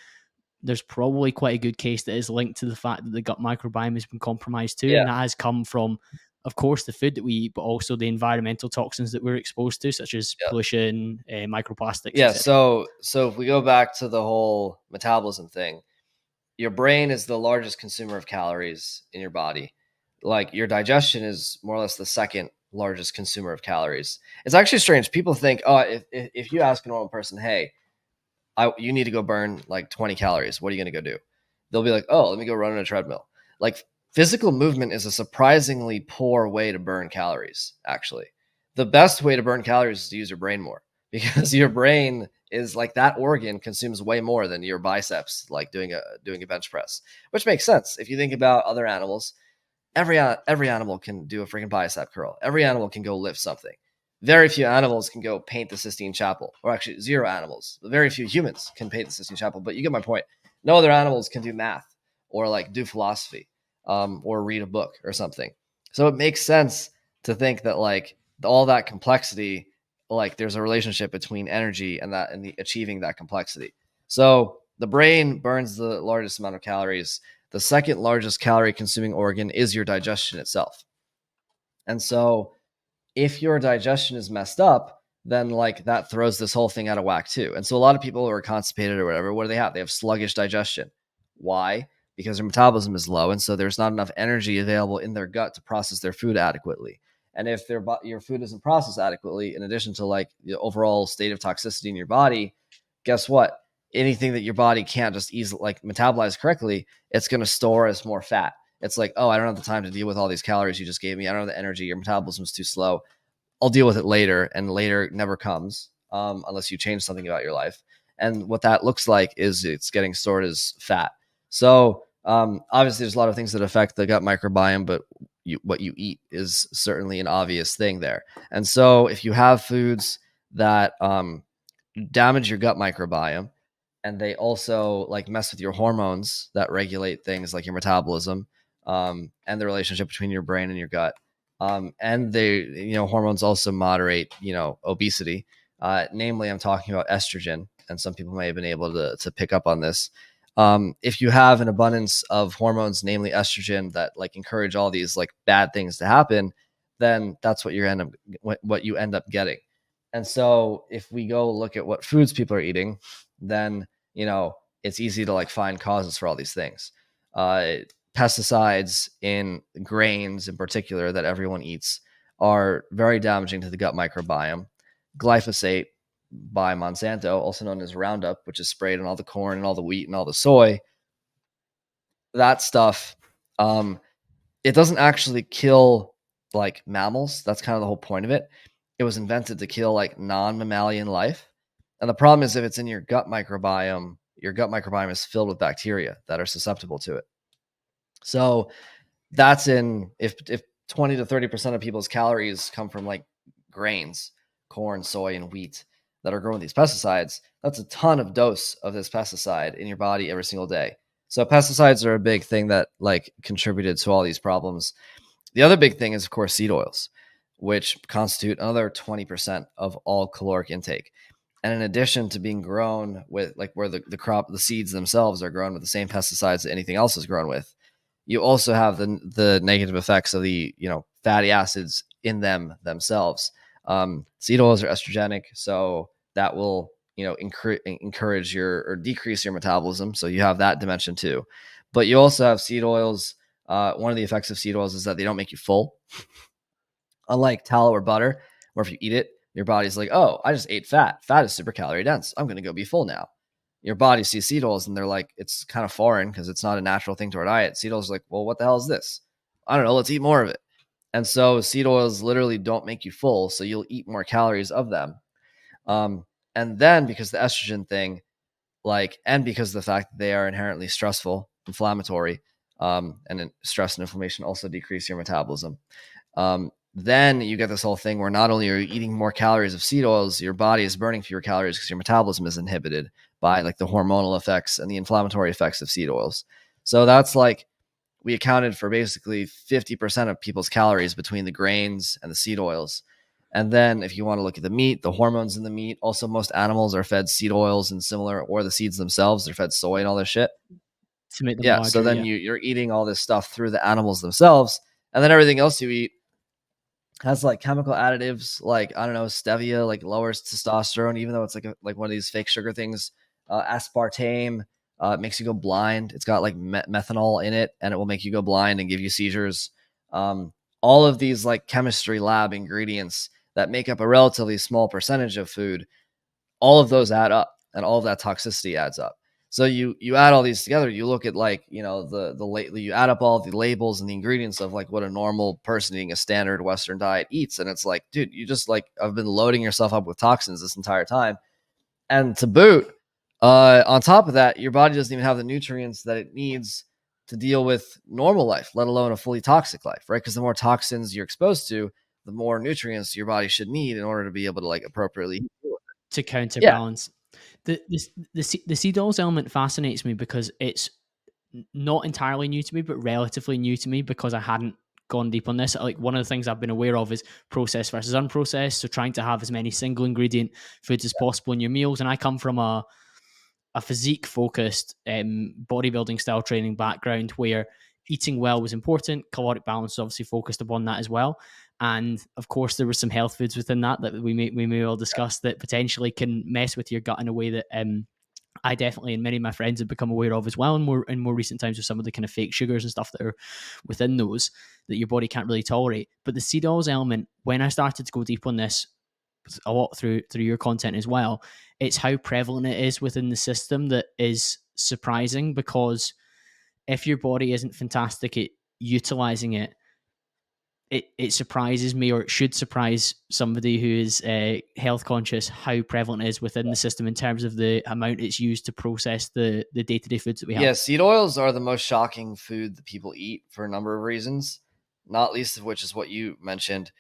there's probably quite a good case that is linked to the fact that the gut microbiome has been compromised too. And that has come from, of course, the food that we eat, but also the environmental toxins that we're exposed to, such as pollution, microplastics. Yeah. So if we go back to the whole metabolism thing, your brain is the largest consumer of calories in your body. Like your digestion is more or less the second largest consumer of calories. It's actually strange. People think, oh, if you ask a normal person, hey, you need to go burn like 20 calories. What are you going to go do? They'll be like, oh, let me go run on a treadmill. Like physical movement is a surprisingly poor way to burn calories, actually. The best way to burn calories is to use your brain more because your brain is like that organ consumes way more than your biceps, like doing a bench press, which makes sense. If you think about other animals, every animal can do a freaking bicep curl. Every animal can go lift something. Very few animals can go paint the Sistine Chapel, or actually zero animals. Very few humans can paint the Sistine Chapel, but you get my point. No other animals can do math or like do philosophy or read a book or something. So it makes sense to think that like all that complexity, like there's a relationship between energy and that and the achieving that complexity. So the brain burns the largest amount of calories. The second largest calorie consuming organ is your digestion itself. And so if your digestion is messed up, then like that throws this whole thing out of whack too. And so a lot of people who are constipated or whatever, what do they have? They have sluggish digestion. Why? Because their metabolism is low. And so there's not enough energy available in their gut to process their food adequately. And if your food isn't processed adequately, in addition to like the overall state of toxicity in your body, guess what? Anything that your body can't just easily like metabolize correctly, it's going to store as more fat. It's like, oh, I don't have the time to deal with all these calories you just gave me. I don't have the energy. Your metabolism's too slow. I'll deal with it later, and later never comes unless you change something about your life. And what that looks like is it's getting stored as fat. So obviously, there's a lot of things that affect the gut microbiome, but what you eat is certainly an obvious thing there. And so if you have foods that damage your gut microbiome, and they also like mess with your hormones that regulate things like your metabolism and the relationship between your brain and your gut. And hormones also moderate, obesity. Namely, I'm talking about estrogen, and some people may have been able to pick up on this. If you have an abundance of hormones, namely estrogen, that like encourage all these like bad things to happen, then that's what you end up getting. And so if we go look at what foods people are eating, then it's easy to like find causes for all these things. Pesticides in grains in particular that everyone eats are very damaging to the gut microbiome. Glyphosate by Monsanto, also known as Roundup, which is sprayed on all the corn and all the wheat and all the soy, that stuff, it doesn't actually kill like mammals. That's kind of the whole point of it. It was invented to kill like non-mammalian life. And the problem is if it's in your gut microbiome is filled with bacteria that are susceptible to it. So that's if 20 to 30% of people's calories come from like grains, corn, soy, and wheat that are grown with these pesticides, that's a ton of dose of this pesticide in your body every single day. So pesticides are a big thing that like contributed to all these problems. The other big thing is, of course, seed oils, which constitute another 20% of all caloric intake. And in addition to being grown with like where the seeds themselves are grown with the same pesticides that anything else is grown with, you also have the negative effects of the fatty acids in themselves. Seed oils are estrogenic, so that will encourage or decrease your metabolism. So you have that dimension too. But you also have seed oils. One of the effects of seed oils is that they don't make you full. Unlike tallow or butter, where if you eat it, your body's like, oh, I just ate fat. Fat is super calorie dense. I'm going to go be full now. Your body sees seed oils and they're like, it's kind of foreign because it's not a natural thing to our diet. Seed oils are like, well, what the hell is this? I don't know. Let's eat more of it. And so seed oils literally don't make you full. So you'll eat more calories of them. And then because the estrogen thing, and because of the fact that they are inherently stressful, inflammatory, and stress and inflammation also decrease your metabolism. Then you get this whole thing where not only are you eating more calories of seed oils, your body is burning fewer calories because your metabolism is inhibited by like the hormonal effects and the inflammatory effects of seed oils. So that's like we accounted for basically 50% of people's calories between the grains and the seed oils. And then if you want to look at the meat, the hormones in the meat, also most animals are fed seed oils and similar, or the seeds themselves, they're fed soy and all this shit. To make them yeah. larger, So then you're eating all this stuff through the animals themselves. And then everything else you eat has like chemical additives, like I don't know, stevia, like lowers testosterone, even though it's like one of these fake sugar things. Aspartame makes you go blind. It's got like methanol in it, and it will make you go blind and give you seizures. All of these like chemistry lab ingredients that make up a relatively small percentage of food, all of those add up, and all of that toxicity adds up. So you add all these together, you look at like, you add up all the labels and the ingredients of like what a normal person eating a standard Western diet eats. And it's like, dude, you just like have been loading yourself up with toxins this entire time. And to boot, on top of that, your body doesn't even have the nutrients that it needs to deal with normal life, let alone a fully toxic life, right? Because the more toxins you're exposed to, the more nutrients your body should need in order to be able to like appropriately to counterbalance. The seed oils element fascinates me because it's not entirely new to me, but relatively new to me because I hadn't gone deep on this. Like one of the things I've been aware of is processed versus unprocessed. So trying to have as many single ingredient foods as possible in your meals. And I come from a physique focused bodybuilding style training background where eating well was important. Caloric balance is obviously focused upon that as well. And of course, there were some health foods within that we may well discuss that potentially can mess with your gut in a way that I definitely and many of my friends have become aware of as well in more recent times with some of the kind of fake sugars and stuff that are within those that your body can't really tolerate. But the seed oils element, when I started to go deep on this a lot through your content as well, it's how prevalent it is within the system that is surprising, because if your body isn't fantastic at utilizing it, it surprises me, or it should surprise somebody who is health conscious, how prevalent it is within the system in terms of the amount it's used to process the day-to-day foods that we have. Yeah, seed oils are the most shocking food that people eat for a number of reasons, not least of which is what you mentioned,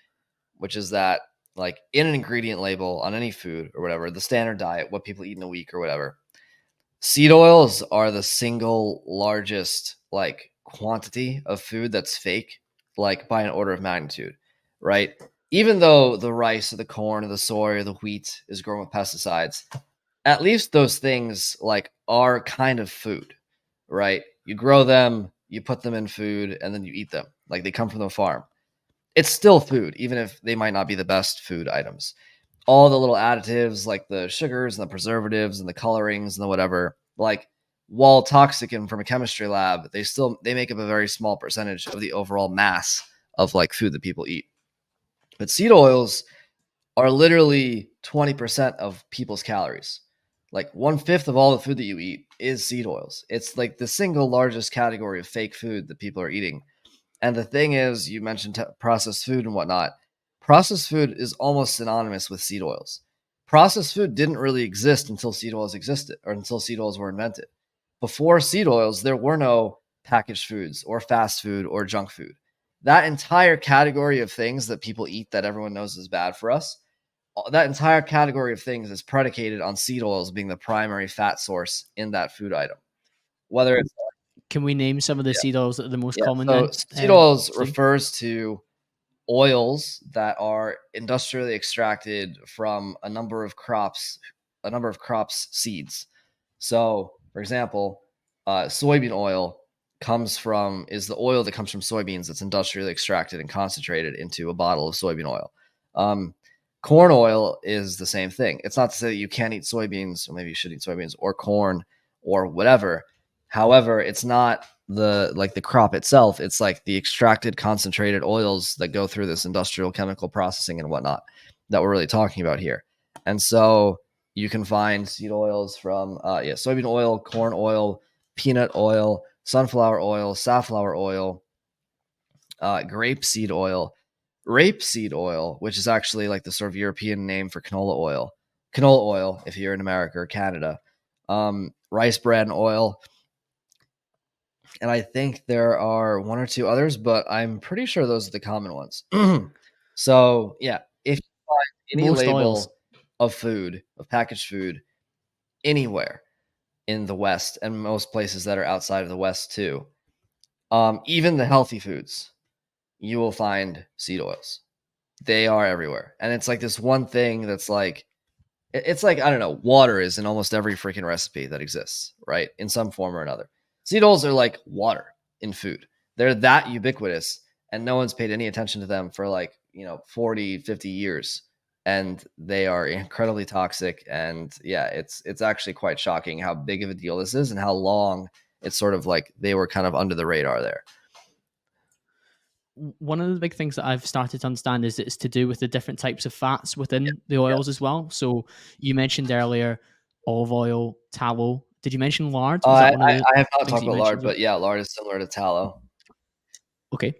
which is that like in an ingredient label on any food or whatever, the standard diet, what people eat in a week or whatever, seed oils are the single largest like quantity of food that's fake, like by an order of magnitude, right? Even though the rice or the corn or the soy or the wheat is grown with pesticides, at least those things like are kind of food, right? You grow them, you put them in food, and then you eat them. Like they come from the farm. it's still food, even if they might not be the best food items. All the little additives like the sugars and the preservatives and the colorings and the whatever, like while toxic and from a chemistry lab, they make up a very small percentage of the overall mass of like food that people eat. But seed oils are literally 20% of people's calories. Like 1/5 of all the food that you eat is seed oils. It's like the single largest category of fake food that people are eating. And the thing is, you mentioned processed food and whatnot. Processed food is almost synonymous with seed oils. Processed food didn't really exist until seed oils existed or until seed oils were invented. Before seed oils, there were no packaged foods or fast food or junk food. That entire category of things that people eat that everyone knows is bad for us, that entire category of things is predicated on seed oils being the primary fat source in that food item. Whether it's Can we name some of the seed oils that are the most yeah, common so then? seed oils Steve? refers to oils that are industrially extracted from a number of crops seeds. So, for example, soybean oil is the oil that comes from soybeans that's industrially extracted and concentrated into a bottle of soybean oil. Corn oil is the same thing. It's not to say that you can't eat soybeans, or maybe you should eat soybeans or corn or whatever. However, it's not the crop itself. It's like the extracted concentrated oils that go through this industrial chemical processing and whatnot that we're really talking about here. And so you can find seed oils from soybean oil, corn oil, peanut oil, sunflower oil, safflower oil, grapeseed oil, rapeseed oil, which is actually like the sort of European name for canola oil if you're in America or Canada, rice bran oil, and I think there are one or two others, but I'm pretty sure those are the common ones. So yeah, if you find any Most oils. label of packaged food anywhere in the West and most places that are outside of the West too, even the healthy foods, you will find seed oils. They are everywhere. And it's like this one thing that's like, it's like, I don't know, water is in almost every freaking recipe that exists, right? In some form or another. Seed oils are like water in food. They're that ubiquitous, and no one's paid any attention to them for like, 40, 50 years. And they are incredibly toxic. And yeah, it's actually quite shocking how big of a deal this is and how long it's sort of like they were kind of under the radar there. One of the big things that I've started to understand is it's to do with the different types of fats within the oils as well. So you mentioned earlier olive oil, tallow. Did you mention lard? Was that I, one of the I have not things talked that you about lard, mentioned? but yeah, lard is similar to tallow. Okay.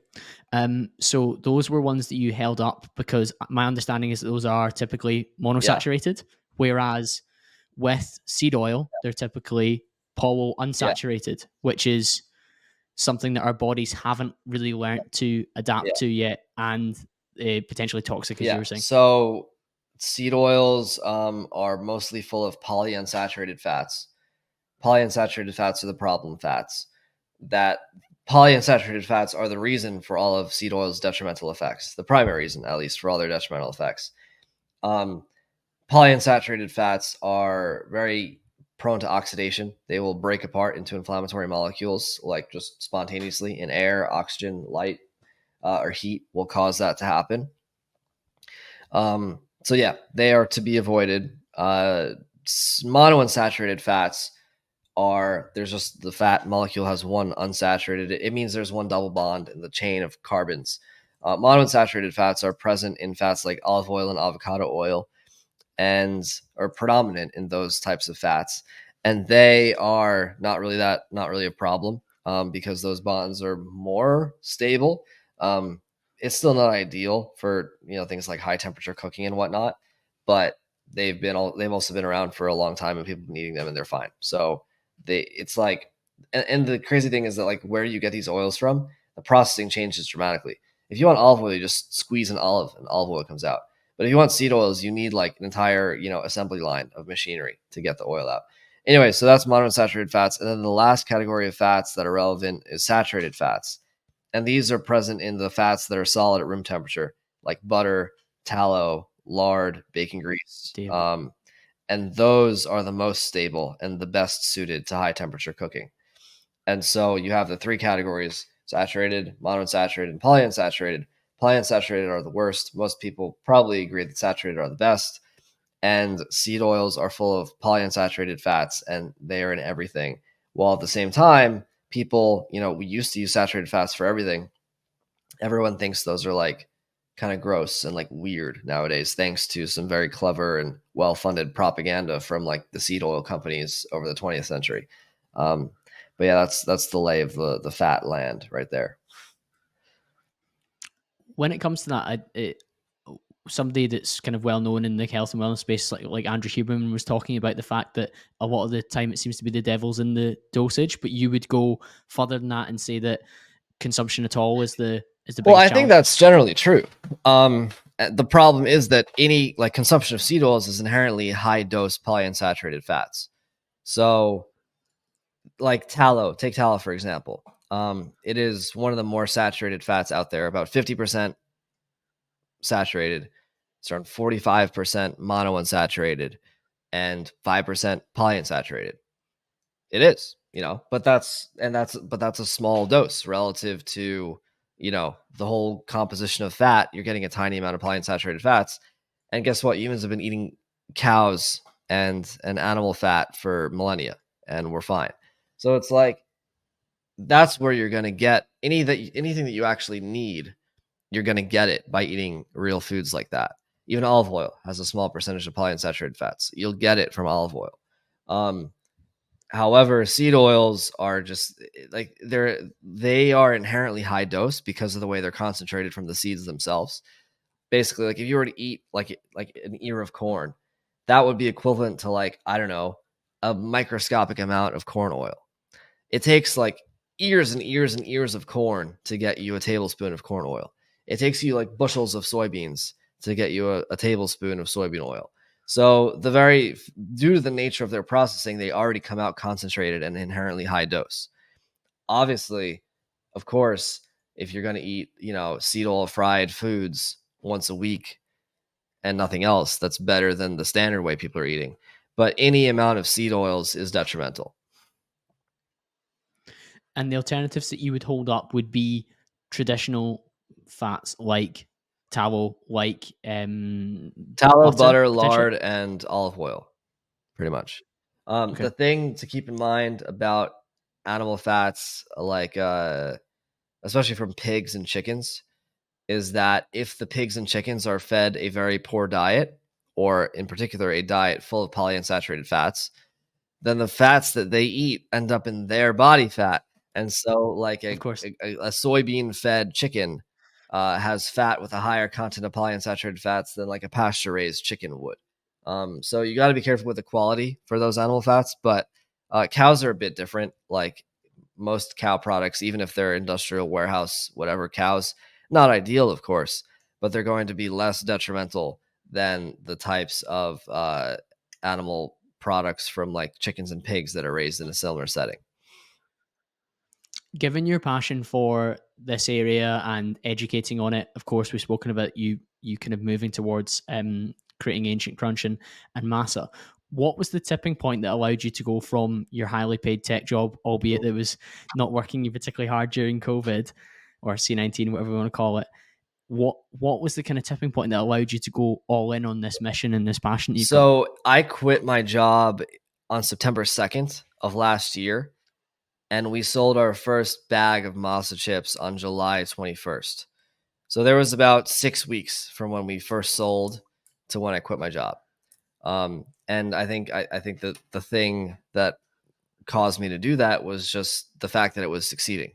So those were ones that you held up because my understanding is that those are typically monosaturated, whereas with seed oil, they're typically unsaturated, which is something that our bodies haven't really learned to adapt to yet, and potentially toxic, as you were saying. So seed oils are mostly full of polyunsaturated fats. Polyunsaturated fats are the problem fats. That polyunsaturated fats are the reason for all of seed oil's detrimental effects, the primary reason, at least, for all their detrimental effects. Polyunsaturated fats are very prone to oxidation. They will break apart into inflammatory molecules, like just spontaneously in air, oxygen, light, or heat will cause that to happen. So yeah, they are to be avoided. Monounsaturated fats there's just the fat molecule has one unsaturated. It means there's one double bond in the chain of carbons. Monounsaturated fats are present in fats like olive oil and avocado oil, and are predominant in those types of fats. And they are not really a problem, because those bonds are more stable. It's still not ideal for things like high temperature cooking and whatnot, but they've also been around for a long time, and people have been eating them, and they're fine. So it's like, and the crazy thing is that like where you get these oils from, the processing changes dramatically. If you want olive oil, you just squeeze an olive, and olive oil comes out. But if you want seed oils, you need like an entire assembly line of machinery to get the oil out. Anyway, so that's monounsaturated fats, and then the last category of fats that are relevant is saturated fats. And these are present in the fats that are solid at room temperature, like butter, tallow, lard, bacon grease. And those are the most stable and the best suited to high temperature cooking. And so you have the three categories: saturated, monounsaturated, and polyunsaturated. Polyunsaturated are the worst. Most people probably agree that saturated are the best. And seed oils are full of polyunsaturated fats, and they are in everything. While at the same time, people, we used to use saturated fats for everything. Everyone thinks those are like kind of gross and like weird nowadays, thanks to some very clever and well-funded propaganda from like the seed oil companies over the 20th century. But yeah, that's the lay of the fat land right there. When it comes to that, somebody that's kind of well known in the health and wellness space, like Andrew Huberman, was talking about the fact that a lot of the time it seems to be the devil's in the dosage, but you would go further than that and say that consumption at all is the biggest Well, I challenge. think that's generally true. The problem is that any like consumption of seed oils is inherently high dose polyunsaturated fats. So, like tallow, take tallow for example. It is one of the more saturated fats out there, about 50% saturated. It's around 45% monounsaturated and 5% polyunsaturated. It is, but that's a small dose relative to, the whole composition of fat. You're getting a tiny amount of polyunsaturated fats. And guess what? Humans have been eating cows and animal fat for millennia, and we're fine. So it's like that's where you're going to get anything that you actually need. You're going to get it by eating real foods like that. Even olive oil has a small percentage of polyunsaturated fats. You'll get it from olive oil. However, seed oils are just like they are inherently high dose because of the way they're concentrated from the seeds themselves. Basically, like if you were to eat like an ear of corn, that would be equivalent to like, I don't know, a microscopic amount of corn oil. It takes like ears and ears and ears of corn to get you a tablespoon of corn oil. It takes you like bushels of soybeans to get you a tablespoon of soybean oil. So due to the nature of their processing, they already come out concentrated and inherently high dose. Obviously, of course, if you're going to eat, seed oil fried foods once a week and nothing else, that's better than the standard way people are eating. But any amount of seed oils is detrimental. And the alternatives that you would hold up would be traditional fats like tallow, like tallow, butter, lard, and olive oil, pretty much. Okay. The thing to keep in mind about animal fats, like especially from pigs and chickens, is that if the pigs and chickens are fed a very poor diet, or in particular a diet full of polyunsaturated fats, then the fats that they eat end up in their body fat. And so, like a soybean fed chicken has fat with a higher content of polyunsaturated fats than like a pasture raised chicken would. So you got to be careful with the quality for those animal fats. But cows are a bit different. Like most cow products, even if they're industrial warehouse, whatever cows, not ideal, of course, but they're going to be less detrimental than the types of animal products from like chickens and pigs that are raised in a similar setting. Given your passion for this area and educating on it, of course, we've spoken about you kind of moving towards creating Ancient Crunch and Masa. What was the tipping point that allowed you to go from your highly paid tech job, albeit that was not working you particularly hard during COVID or C-19, whatever you want to call it? What was the kind of tipping point that allowed you to go all in on this mission and this passion you've got? I quit my job on September 2nd of last year, and we sold our first bag of Masa chips on July 21st. So there was about 6 weeks from when we first sold to when I quit my job. And I think that the thing that caused me to do that was just the fact that it was succeeding.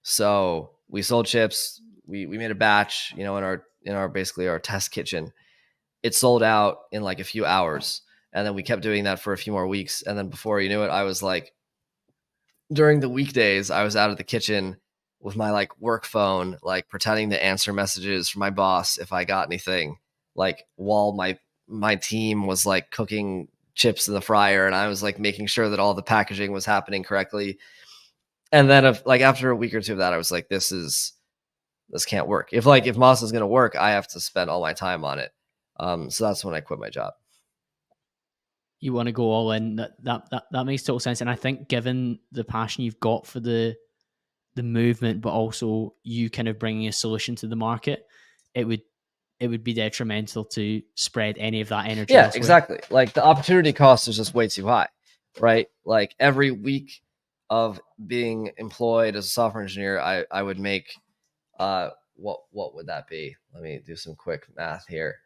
So we sold chips. We made a batch, in our basically our test kitchen. It sold out in like a few hours, and then we kept doing that for a few more weeks. And then before you knew it, I was like, during the weekdays, I was out of the kitchen with my like work phone, like pretending to answer messages from my boss if I got anything, like while my team was like cooking chips in the fryer, and I was like making sure that all the packaging was happening correctly. And then after a week or two of that, I was like, this can't work. If Masa is going to work, I have to spend all my time on it. So that's when I quit my job. You want to go all in. That makes total sense. And I think given the passion you've got for the the movement, but also you kind of bringing a solution to the market, it would be detrimental to spread any of that energy Yeah, elsewhere. exactly. Like the opportunity cost is just way too high, right? Like every week of being employed as a software engineer, I would make what would that be? Let me do some quick math here,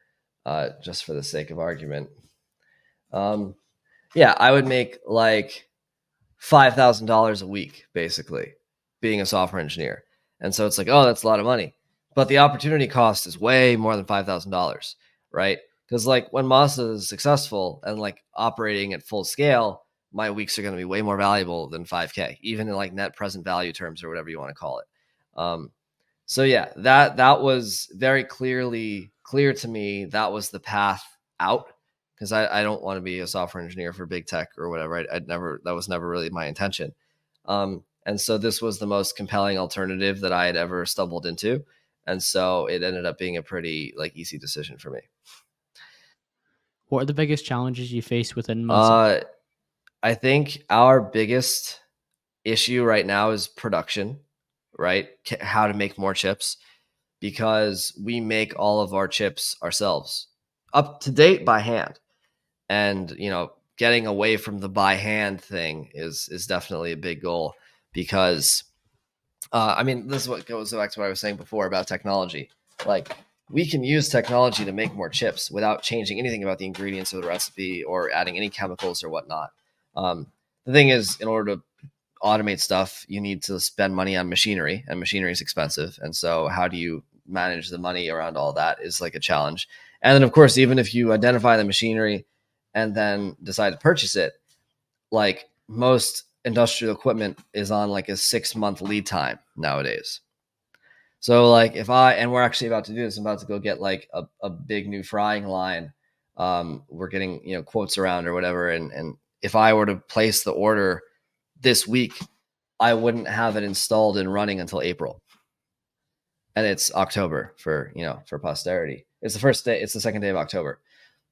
just for the sake of argument. Yeah, I would make like $5,000 a week, basically, being a software engineer. And so it's like, oh, that's a lot of money. But the opportunity cost is way more than $5,000, right? Because like when Masa is successful and like operating at full scale, my weeks are going to be way more valuable than 5K, even in like net present value terms or whatever you want to call it. So yeah, that was very clear to me. That was the path out, because I don't want to be a software engineer for big tech or whatever. That was never really my intention. And so this was the most compelling alternative that I had ever stumbled into. And so it ended up being a pretty like easy decision for me. What are the biggest challenges you face within Masa? I think our biggest issue right now is production, right? How to make more chips, because we make all of our chips ourselves up to date by hand. And, getting away from the by hand thing is definitely a big goal, because, this is what goes back to what I was saying before about technology. Like, we can use technology to make more chips without changing anything about the ingredients of the recipe or adding any chemicals or whatnot. The thing is, in order to automate stuff, you need to spend money on machinery, and machinery is expensive. And so how do you manage the money around all that is like a challenge. And then, of course, even if you identify the machinery and then decide to purchase it, like most industrial equipment is on like a 6-month lead time nowadays. So like and we're actually about to do this, I'm about to go get like a big new frying line. We're getting, quotes around or whatever. And if I were to place the order this week, I wouldn't have it installed and running until April. And it's October for posterity. It's the first day, it's the second day of October.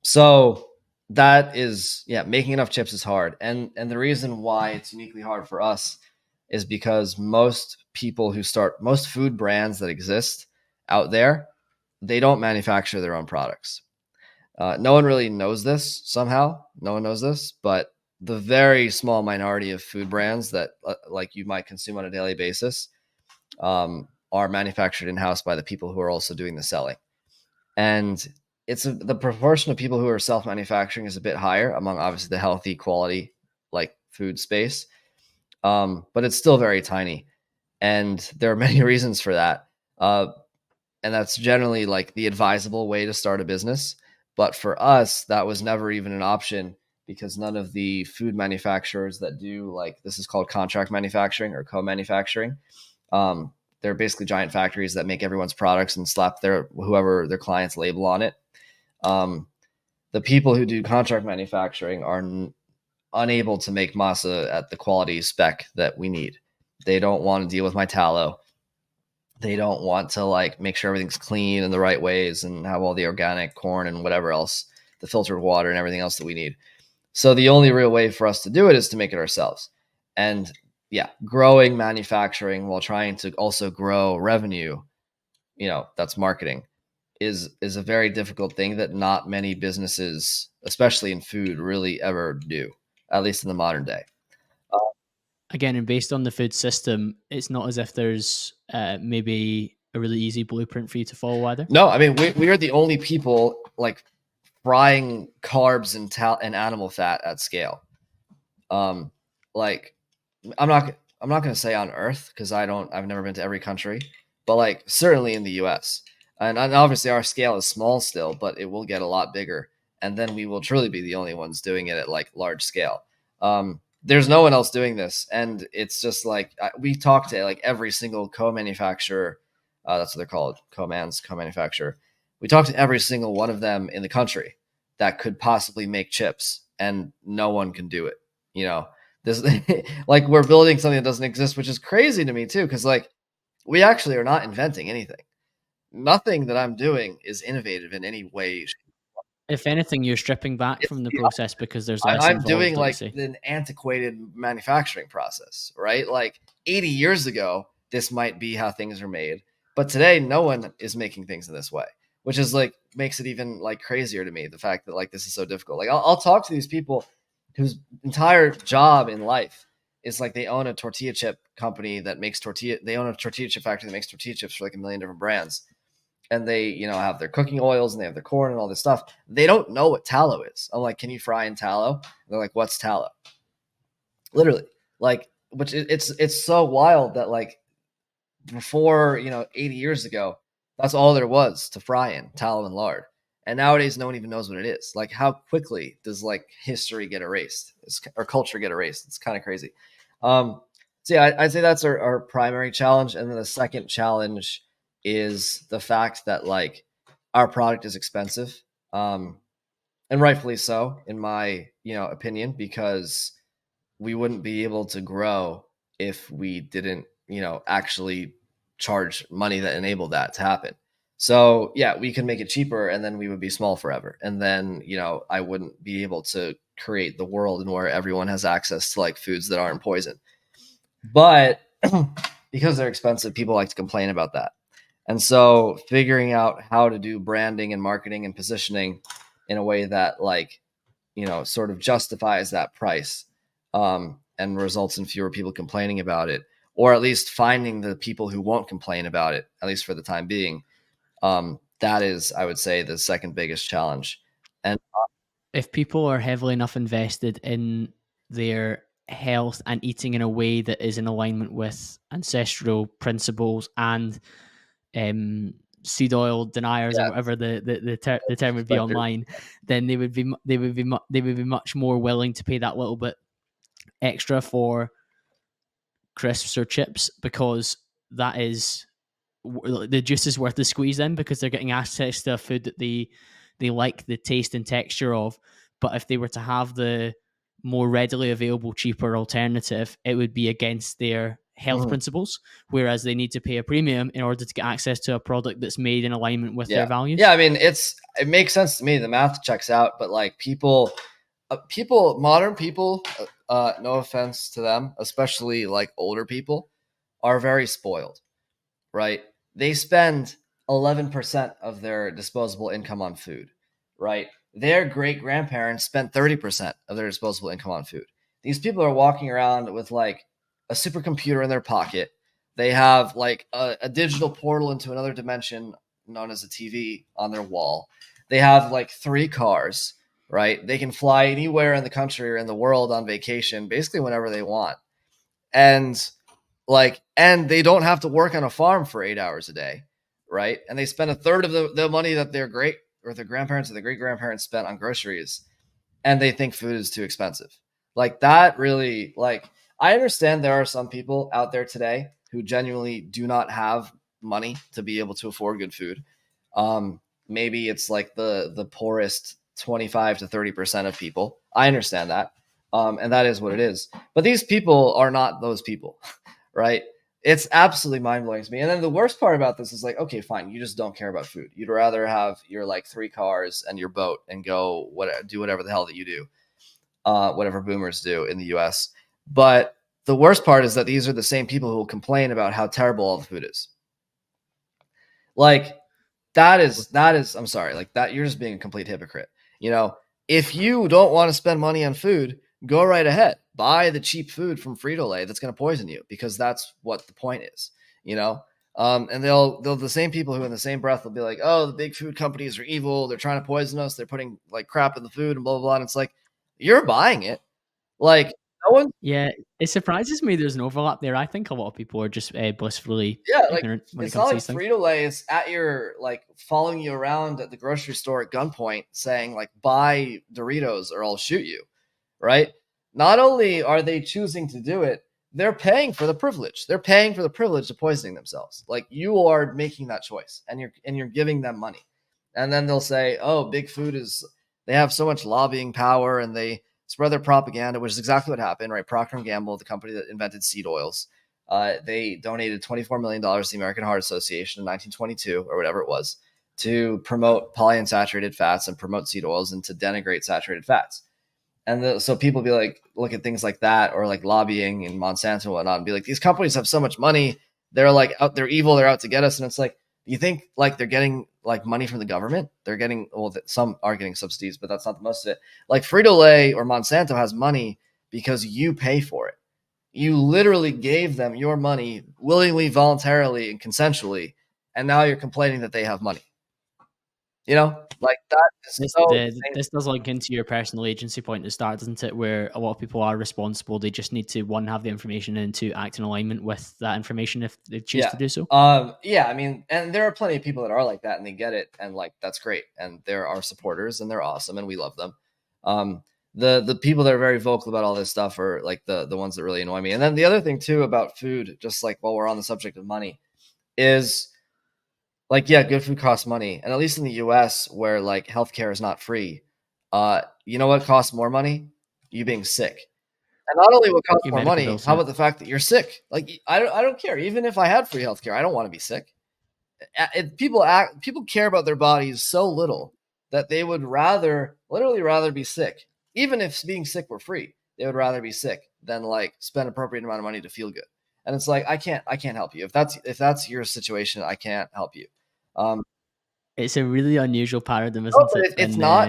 So that is, making enough chips is hard. And the reason why it's uniquely hard for us is because most food brands that exist out there, they don't manufacture their own products. No one really knows this somehow. No one knows this, but the very small minority of food brands that like you might consume on a daily basis are manufactured in-house by the people who are also doing the selling. And the proportion of people who are self-manufacturing is a bit higher among obviously the healthy quality like food space, but it's still very tiny. And there are many reasons for that. And that's generally like the advisable way to start a business. But for us, that was never even an option, because none of the food manufacturers that do, like, this is called contract manufacturing or co-manufacturing. They're basically giant factories that make everyone's products and slap whoever their client's label on it. The people who do contract manufacturing are unable to make masa at the quality spec that we need. They don't want to deal with my tallow. They don't want to like make sure everything's clean in the right ways and have all the organic corn and whatever else, the filtered water and everything else that we need. So the only real way for us to do it is to make it ourselves. And growing manufacturing while trying to also grow revenue, that's marketing, is a very difficult thing that not many businesses, especially in food, really ever do, at least in the modern day. Again, and based on the food system, it's not as if there's maybe a really easy blueprint for you to follow either. No, we are the only people like frying carbs and animal fat at scale. Like I'm not going to say on Earth, because I've never been to every country, but like certainly in the U.S. And obviously our scale is small still, but it will get a lot bigger, and then we will truly be the only ones doing it at like large scale. There's no one else doing this, and it's just like we talk to like every single co-manufacturer. That's what they're called, co-manufacturer. We talk to every single one of them in the country that could possibly make chips, and no one can do it. This like we're building something that doesn't exist, which is crazy to me too, because like we actually are not inventing anything. Nothing that I'm doing is innovative in any way. If anything, you're stripping back from the process because there's less I'm involved. doing like an antiquated manufacturing process, right? Like 80 years ago, this might be how things are made. But today, no one is making things in this way, which is like makes it even like crazier to me. The fact that like this is so difficult. Like I'll talk to these people whose entire job in life is like they own a tortilla chip company that makes tortilla. They own a tortilla chip factory that makes tortilla chips for like a million different brands, and they have their cooking oils and they have their corn and all this stuff. They don't know what tallow is. I'm like, can you fry in tallow? They're like, what's tallow? Literally, like, which it's so wild that like before 80 years ago, that's all there was to fry in, tallow and lard. And nowadays, no one even knows what it is. Like, how quickly does like history get erased or culture get erased? It's kind of crazy. So yeah, I'd say that's our primary challenge. And then the second challenge is the fact that like our product is expensive, and rightfully so, in my opinion, because we wouldn't be able to grow if we didn't actually charge money that enabled that to happen. So yeah, we can make it cheaper and then we would be small forever. And then, I wouldn't be able to create the world and where everyone has access to like foods that aren't poison. But because they're expensive, people like to complain about that. And so figuring out how to do branding and marketing and positioning in a way that like, sort of justifies that price, and results in fewer people complaining about it, or at least finding the people who won't complain about it, at least for the time being. That is, I would say, the second biggest challenge. And if people are heavily enough invested in their health and eating in a way that is in alignment with ancestral principles and seed oil deniers, or yeah, whatever the term would be specter. online, then they would be much more willing to pay that little bit extra for crisps or chips, because that is the juice is worth the squeeze then, because they're getting access to a food that they like the taste and texture of. But if they were to have the more readily available, cheaper alternative, it would be against their health principles, whereas they need to pay a premium in order to get access to a product that's made in alignment with their values. Yeah, I mean, it makes sense to me. The math checks out, but like modern people, no offense to them, especially like older people, are very spoiled, right? They spend 11% of their disposable income on food, right? Their great grandparents spent 30% of their disposable income on food. These people are walking around with like a supercomputer in their pocket. They have like a digital portal into another dimension known as a TV on their wall. They have like 3 cars, right? They can fly anywhere in the country or in the world on vacation, basically whenever they want. And and they don't have to work on a farm for 8 hours a day, right? And they spend a third of the money that their great or their grandparents or their great grandparents spent on groceries, and they think food is too expensive. Like that really, like, I understand there are some people out there today who genuinely do not have money to be able to afford good food. Maybe it's like the poorest 25 to 30% of people. I understand that. And that is what it is. But these people are not those people, right? It's absolutely mind-blowing to me. And then the worst part about this is like, okay, fine, you just don't care about food. You'd rather have your like 3 cars and your boat and go do whatever the hell that you do, whatever boomers do in the US. But the worst part is that these are the same people who will complain about how terrible all the food is. Like that is I'm sorry, like that, you're just being a complete hypocrite. If you don't want to spend money on food, go right ahead. Buy the cheap food from Frito-Lay that's going to poison you, because that's what the point is, and they'll the same people who in the same breath will be like, oh, the big food companies are evil. They're trying to poison us. They're putting like crap in the food and blah, blah, blah. And it's like, you're buying it. Like no one. Yeah, it surprises me there's an overlap there. I think a lot of people are just blissfully Like ignorant when it it's comes not to like these things. Frito-Lay is at your like following you around at the grocery store at gunpoint saying like, buy Doritos or I'll shoot you, right? Not only are they choosing to do it, they're paying for the privilege. They're paying for the privilege of poisoning themselves. Like you are making that choice, and you're giving them money. And then they'll say, "Oh, big food they have so much lobbying power and they spread their propaganda," which is exactly what happened, right? Procter and Gamble, the company that invented seed oils, they donated $24 million to the American Heart Association in 1922 or whatever it was to promote polyunsaturated fats and promote seed oils and to denigrate saturated fats. And so people be like, look at things like that, or like lobbying and Monsanto and whatnot, and be like, these companies have so much money. they're like out, they're evil, they're out to get us. And it's like, you think like they're getting like money from the government? They're getting, well, some are getting subsidies, but that's not the most of it. Like Frito-Lay or Monsanto has money because you pay for it. You literally gave them your money willingly, voluntarily, and consensually, and now you're complaining that they have money. You know, like that is so insane. This does link into your personal agency point at the start, doesn't it? Where a lot of people are responsible. They just need to, one, have the information, and two, act in alignment with that information if they choose to do so. Yeah, I mean, and there are plenty of people that are like that and they get it, and like that's great. And there are supporters and they're awesome and we love them. The people that are very vocal about all this stuff are like the ones that really annoy me. And then the other thing too about food, just like while we're on the subject of money, is like, yeah, good food costs money. And at least in the US, where like healthcare is not free, you know what costs more money? You being sick. And not only what costs Your more medical money, bills, how yeah. about the fact that you're sick? Like I don't care. Even if I had free healthcare, I don't want to be sick. People care about their bodies so little that they would literally rather be sick. Even if being sick were free, they would rather be sick than like spend appropriate amount of money to feel good. And it's like I can't help you. If that's your situation, I can't help you. It's a really unusual paradigm, No, isn't but it?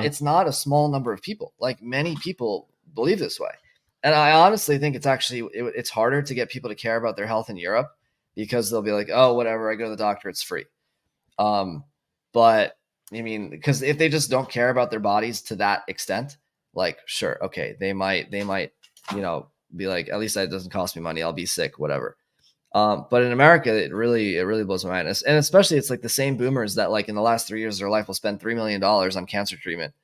it's not a small number of people. Like many people believe this way, and I honestly think it's actually it's harder to get people to care about their health in Europe because they'll be like, oh, whatever, I go to the doctor, it's free. But I mean, because if they just don't care about their bodies to that extent, like, sure, okay, they might, be like, at least that doesn't cost me money. I'll be sick, whatever. But in America, it really blows my mind. And especially it's like the same boomers that like in the last 3 years of their life will spend $3 million on cancer treatment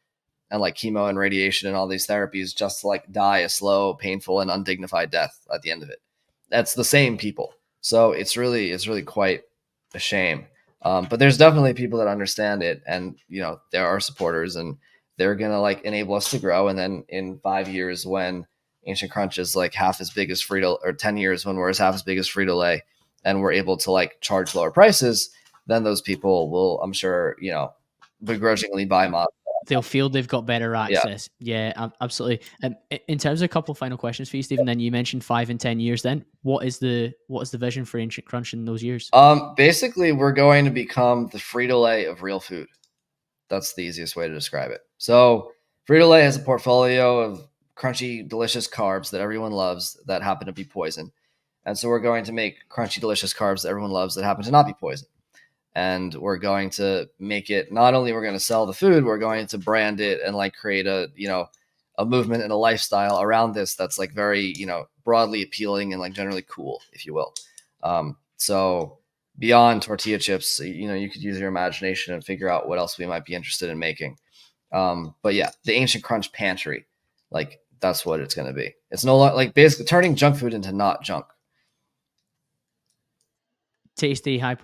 and like chemo and radiation and all these therapies just to like die a slow, painful, and undignified death at the end of it. That's the same people. So it's really quite a shame. But there's definitely people that understand it, and there are supporters, and they're gonna like enable us to grow. And then in 5 years, when Ancient Crunch is like half as big as Frito, or 10 years when we're half as big as Frito-Lay, and we're able to like charge lower prices, then those people will, I'm sure, begrudgingly buy Moz. They'll feel they've got better access. Yeah, absolutely. In terms of a couple of final questions for you, Stephen, then you mentioned 5 and 10 years. Then what is the vision for Ancient Crunch in those years? Basically, we're going to become the Frito-Lay of real food. That's the easiest way to describe it. So Frito-Lay has a portfolio of crunchy, delicious carbs that everyone loves that happen to be poison. And so we're going to make crunchy, delicious carbs that everyone loves that happen to not be poison. And we're going to make it, not only we're going to sell the food, we're going to brand it and like create a movement and a lifestyle around this that's like very, broadly appealing and like generally cool, if you will. So beyond tortilla chips, you could use your imagination and figure out what else we might be interested in making. But yeah, the Ancient Crunch pantry, like that's what it's going to be. It's no longer like basically turning junk food into not junk. Tasty, not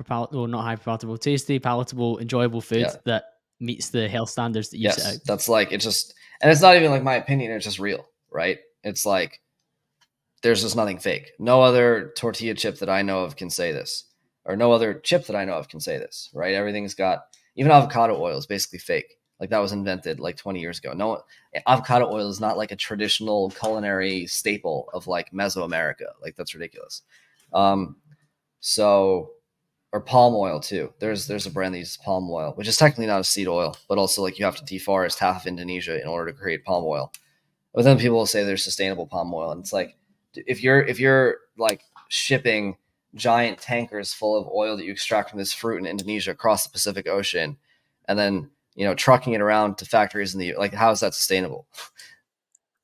tasty, palatable, enjoyable food that meets the health standards that you set out. That's like, it's just, and it's not even like my opinion, it's just real, right? It's like, there's just nothing fake. No other tortilla chip that I know of can say this, or no other chip that I know of can say this, right? Everything's got, even avocado oil is basically fake. Like that was invented like 20 years ago. No, avocado oil is not like a traditional culinary staple of like Mesoamerica. Like that's ridiculous. So, or palm oil too. There's a brand that uses palm oil, which is technically not a seed oil, but also like you have to deforest half of Indonesia in order to create palm oil. But then people will say there's sustainable palm oil, and it's like, if you're like shipping giant tankers full of oil that you extract from this fruit in Indonesia across the Pacific Ocean, and then trucking it around to factories in the, like, how is that sustainable?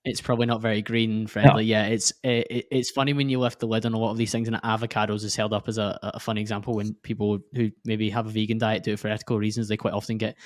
It's probably not very green friendly. No. Yeah, it's funny when you lift the lid on a lot of these things, and avocados is held up as a funny example when people who maybe have a vegan diet do it for ethical reasons. They quite often get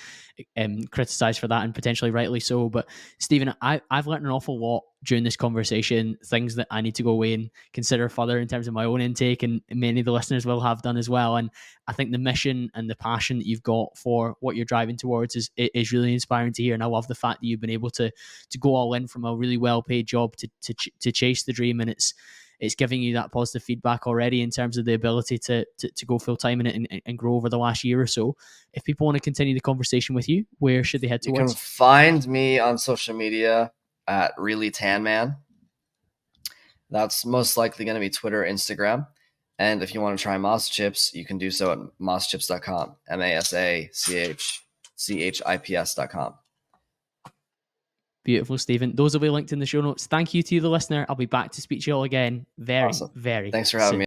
criticized for that, and potentially rightly so. But Stephen, I've learned an awful lot during this conversation, things that I need to go away and consider further in terms of my own intake, and many of the listeners will have done as well. And I think the mission and the passion that you've got for what you're driving towards is really inspiring to hear. And I love the fact that you've been able to go all in from a really well-paid job to chase the dream, and it's giving you that positive feedback already in terms of the ability to go full-time in it and grow over the last year or so. If people want to continue the conversation with you, where should they head towards? You can find me on social media at ReallyTanMan. That's most likely going to be Twitter or Instagram. And if you want to try Masa chips, you can do so at masachips.com, MASACHIPS.com. Beautiful, Stephen. Those will be linked in the show notes. Thank you to the listener. I'll be back to speak to you all again very, Awesome. very Thanks for having soon. me.